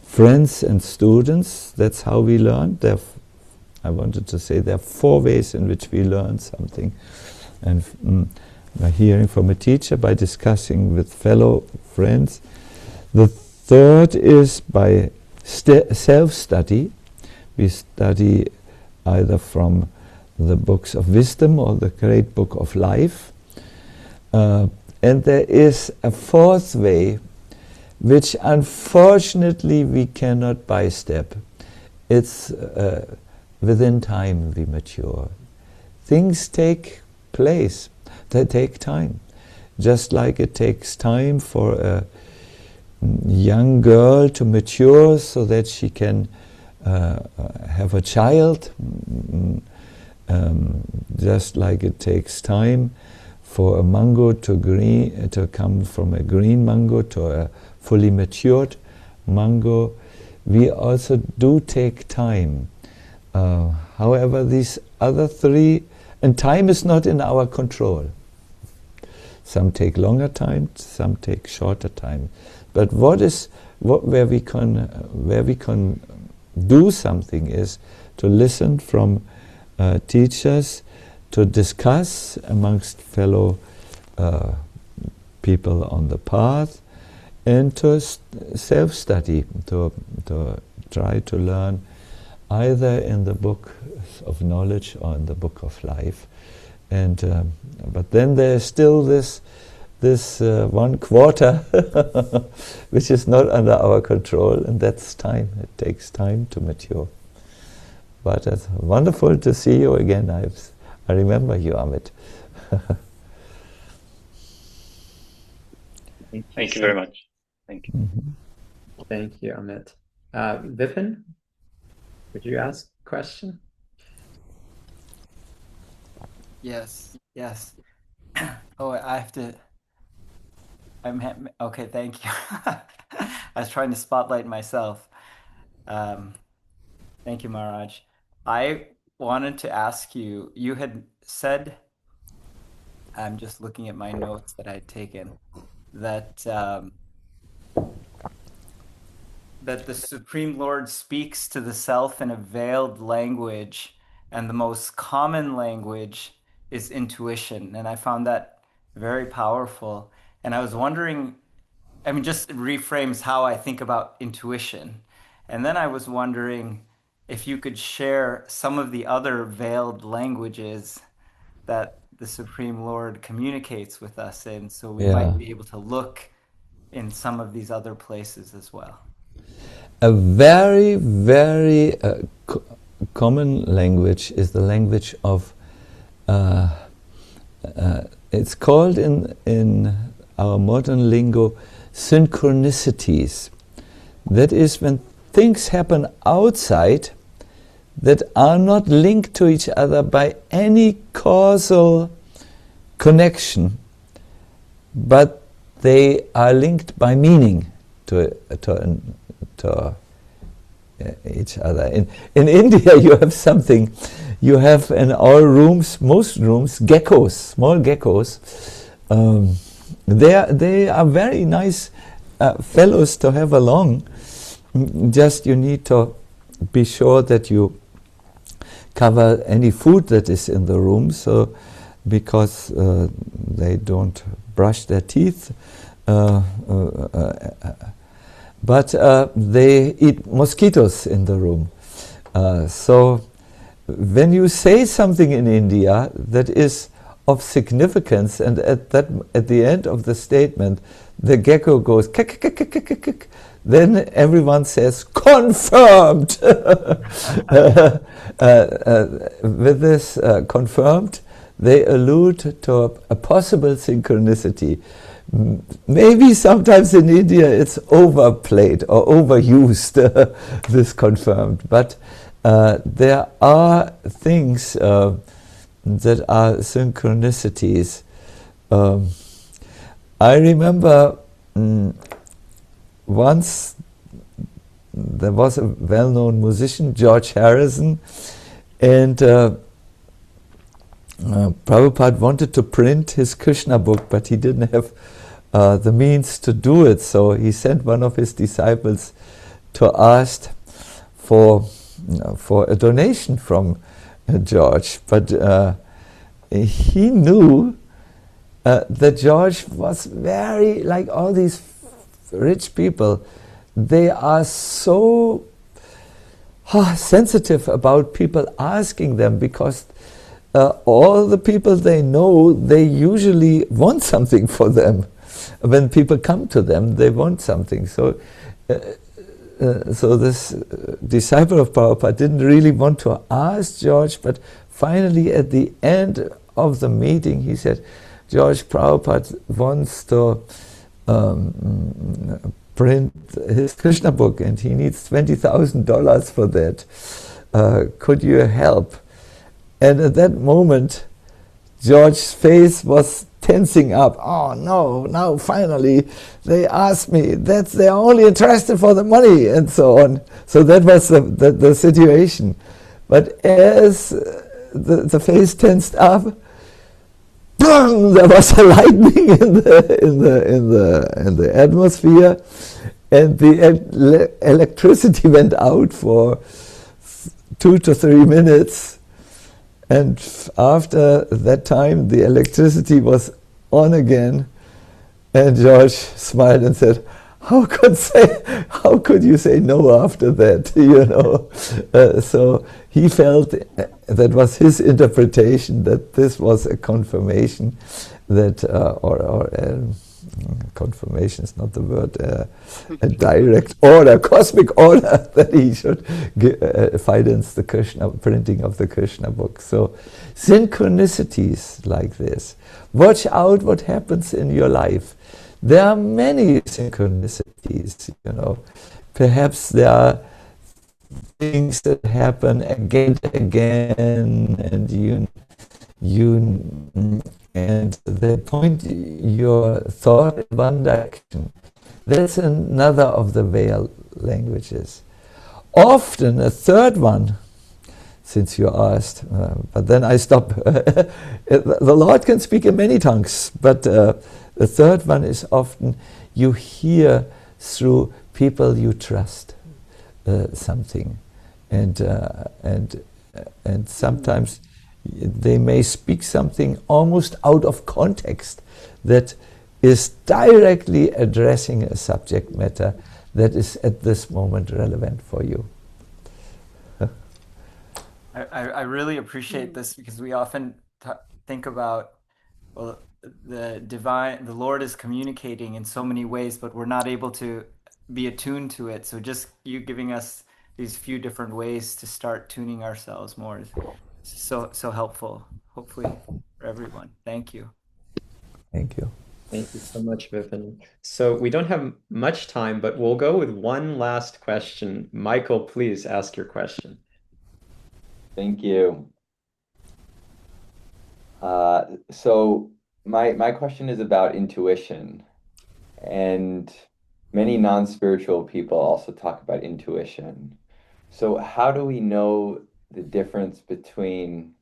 friends and students. That's how we learn. I wanted to say there are 4 ways in which we learn something. And by hearing from a teacher, by discussing with fellow friends. The third is by self-study. We study either from the books of wisdom or the great book of life. And there is a 4th way, which unfortunately we cannot bystep. It's within time we mature. Things take place, they take time. Just like it takes time for a young girl to mature so that she can have a child, just like it takes time for a mango to come from a green mango to a fully matured mango. We also do take time However, these other three, and time is not in our control. Some take longer time, some take shorter time. But where we can do something is to listen from teachers, to discuss amongst fellow people on the path, and to self-study, to try to learn either in the book of knowledge or in the book of life. And but then there's still this 1/4 which is not under our control, and that's time. It takes time to mature. But it's wonderful to see you again. I remember you, Amit. Thank you very much. Thank you. Mm-hmm. Thank you, Amit. Vipin, would you ask a question? Yes. Oh, I have to. Okay. Thank you. I was trying to spotlight myself. Thank you, Maharaj. I wanted to ask you. You had said. I'm just looking at my notes that I'd taken. That the Supreme Lord speaks to the self in a veiled language, and the most common language is intuition. And I found that very powerful. And I was wondering, just reframes how I think about intuition. And then I was wondering if you could share some of the other veiled languages that the Supreme Lord communicates with us in, so we might be able to look in some of these other places as well. A very, very common language is the language of, it's called in our modern lingo, synchronicities. That is when things happen outside that are not linked to each other by any causal connection, but they are linked by meaning to each other. In India, you have something. You have in all rooms, most rooms, geckos, small geckos. They are very nice fellows to have along. Just you need to be sure that you cover any food that is in the room, so because they don't brush their teeth, but they eat mosquitoes in the room. So when you say something in India that is of significance, and at the end of the statement the gecko goes kik, kik, kik, kik, kik, then everyone says confirmed. With this confirmed, they allude to a possible synchronicity. Maybe sometimes in India it's overplayed or overused, this confirmed, but there are things that are synchronicities. I remember once there was a well-known musician, George Harrison, and Prabhupada wanted to print his Krishna book, but he didn't have the means to do it, so he sent one of his disciples to ask for a donation from George, but he knew that George was very, like all these rich people, they are so sensitive about people asking them, because all the people they know, they usually want something for them. When people come to them, they want something. So this disciple of Prabhupada didn't really want to ask George, but finally at the end of the meeting he said, George, Prabhupada wants to print his Krishna book and he needs $20,000 for that. Could you help? And at that moment, George's face was tensing up. Oh no, now finally they asked me, they're only interested for the money, and so on. So that was the situation. But as the face tensed up, boom, there was a lightning in the atmosphere, and the electricity went out for 2 to 3 minutes. And after that time, the electricity was on again, and George smiled and said, "How could you say no after that?" You know. So he felt that was his interpretation, that this was a confirmation that, confirmation is not the word, a direct order, cosmic order, that he should finance the Krishna, printing of the Krishna book. So synchronicities like this. Watch out what happens in your life. There are many synchronicities, you know. Perhaps there are things that happen again and again, and they point your thought in one direction. That's another of the veil languages. Often a third one, since you asked, but then I stop. The Lord can speak in many tongues, but the third one is often you hear through people you trust something, and sometimes they may speak something almost out of context that is directly addressing a subject matter that is at this moment relevant for you. I really appreciate this, because we often think about, well, the Lord is communicating in so many ways, but we're not able to be attuned to it. So just you giving us these few different ways to start tuning ourselves more is so helpful, hopefully for everyone. Thank you. Thank you. Thank you so much, Vipin. So we don't have much time, but we'll go with one last question. Michael, please ask your question. Thank you. So my question is about intuition, and many non-spiritual people also talk about intuition. So how do we know the difference between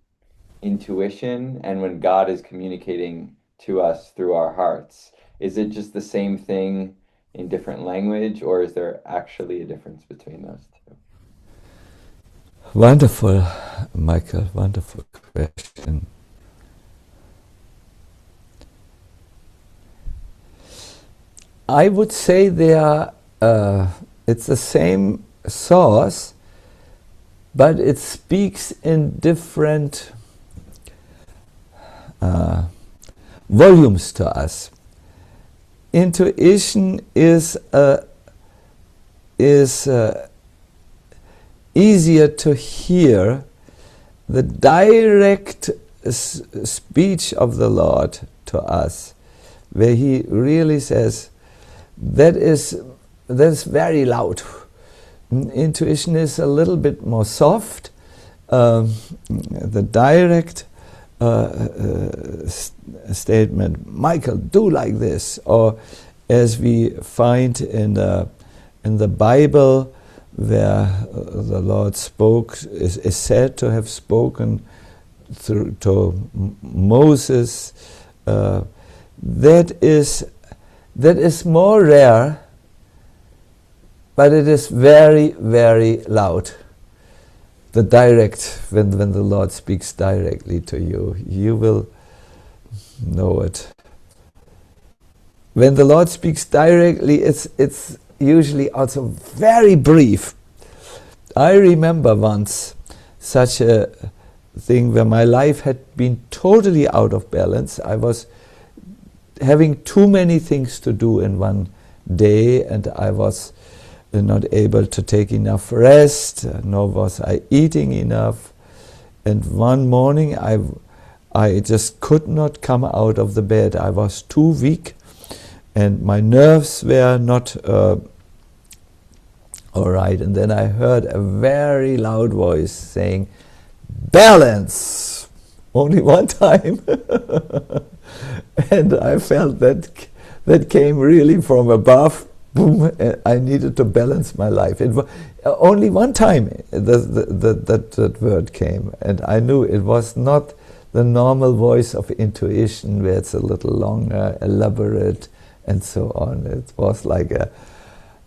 intuition and when God is communicating to us through our hearts? Is it just the same thing in different language, or is there actually a difference between those two? Wonderful, Michael, wonderful question. I would say it's the same source, but it speaks in different volumes to us. Intuition is easier to hear. The direct speech of the Lord to us, where He really says, that is very loud. Intuition is a little bit more soft. The direct statement, Michael, do like this, or as we find in the Bible, where the Lord spoke, is said to have spoken to Moses. That is more rare, but it is very, very loud. The direct, when the Lord speaks directly to you, you will know it. When the Lord speaks directly, it's usually also very brief. I remember once such a thing where my life had been totally out of balance. I was having too many things to do in one day, and I was not able to take enough rest, nor was I eating enough. And one morning I just could not come out of the bed. I was too weak, and my nerves were not all right. And then I heard a very loud voice saying, "Balance!" Only one time. And I felt that came really from above. Boom, I needed to balance my life. only one time that word came, and I knew it was not the normal voice of intuition where it's a little longer, elaborate, and so on. It was like a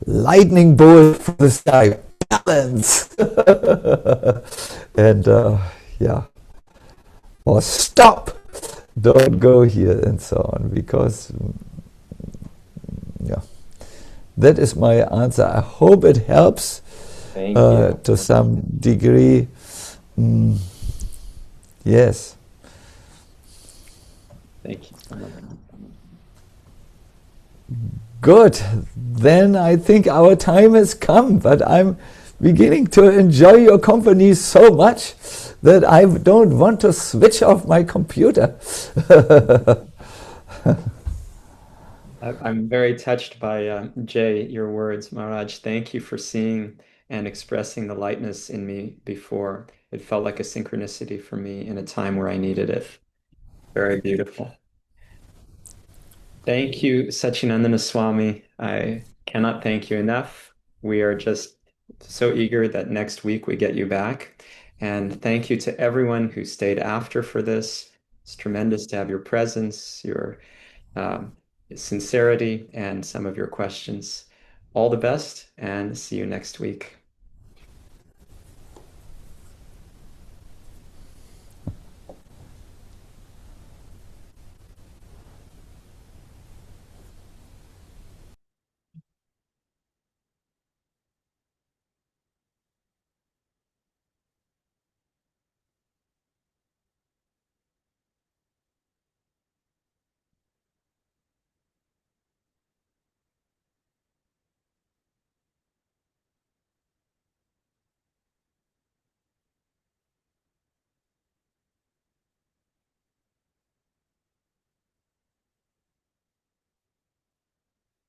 lightning bolt from the sky, balance, and yeah, or stop, don't go here, and so on, because yeah, that is my answer. I hope it helps Thank you. to some degree. Yes. Thank you so much. Good. Then I think our time has come, but I'm beginning to enjoy your company so much that I don't want to switch off my computer. I'm very touched by Jay, your words, Maharaj. Thank you for seeing and expressing the lightness in me before. It felt like a synchronicity for me in a time where I needed it. Very beautiful. Thank you, Sacinandana Swami. I cannot thank you enough. We are just so eager that next week we get you back. And thank you to everyone who stayed after for this. It's tremendous to have your presence, your sincerity, and some of your questions. All the best, and see you next week.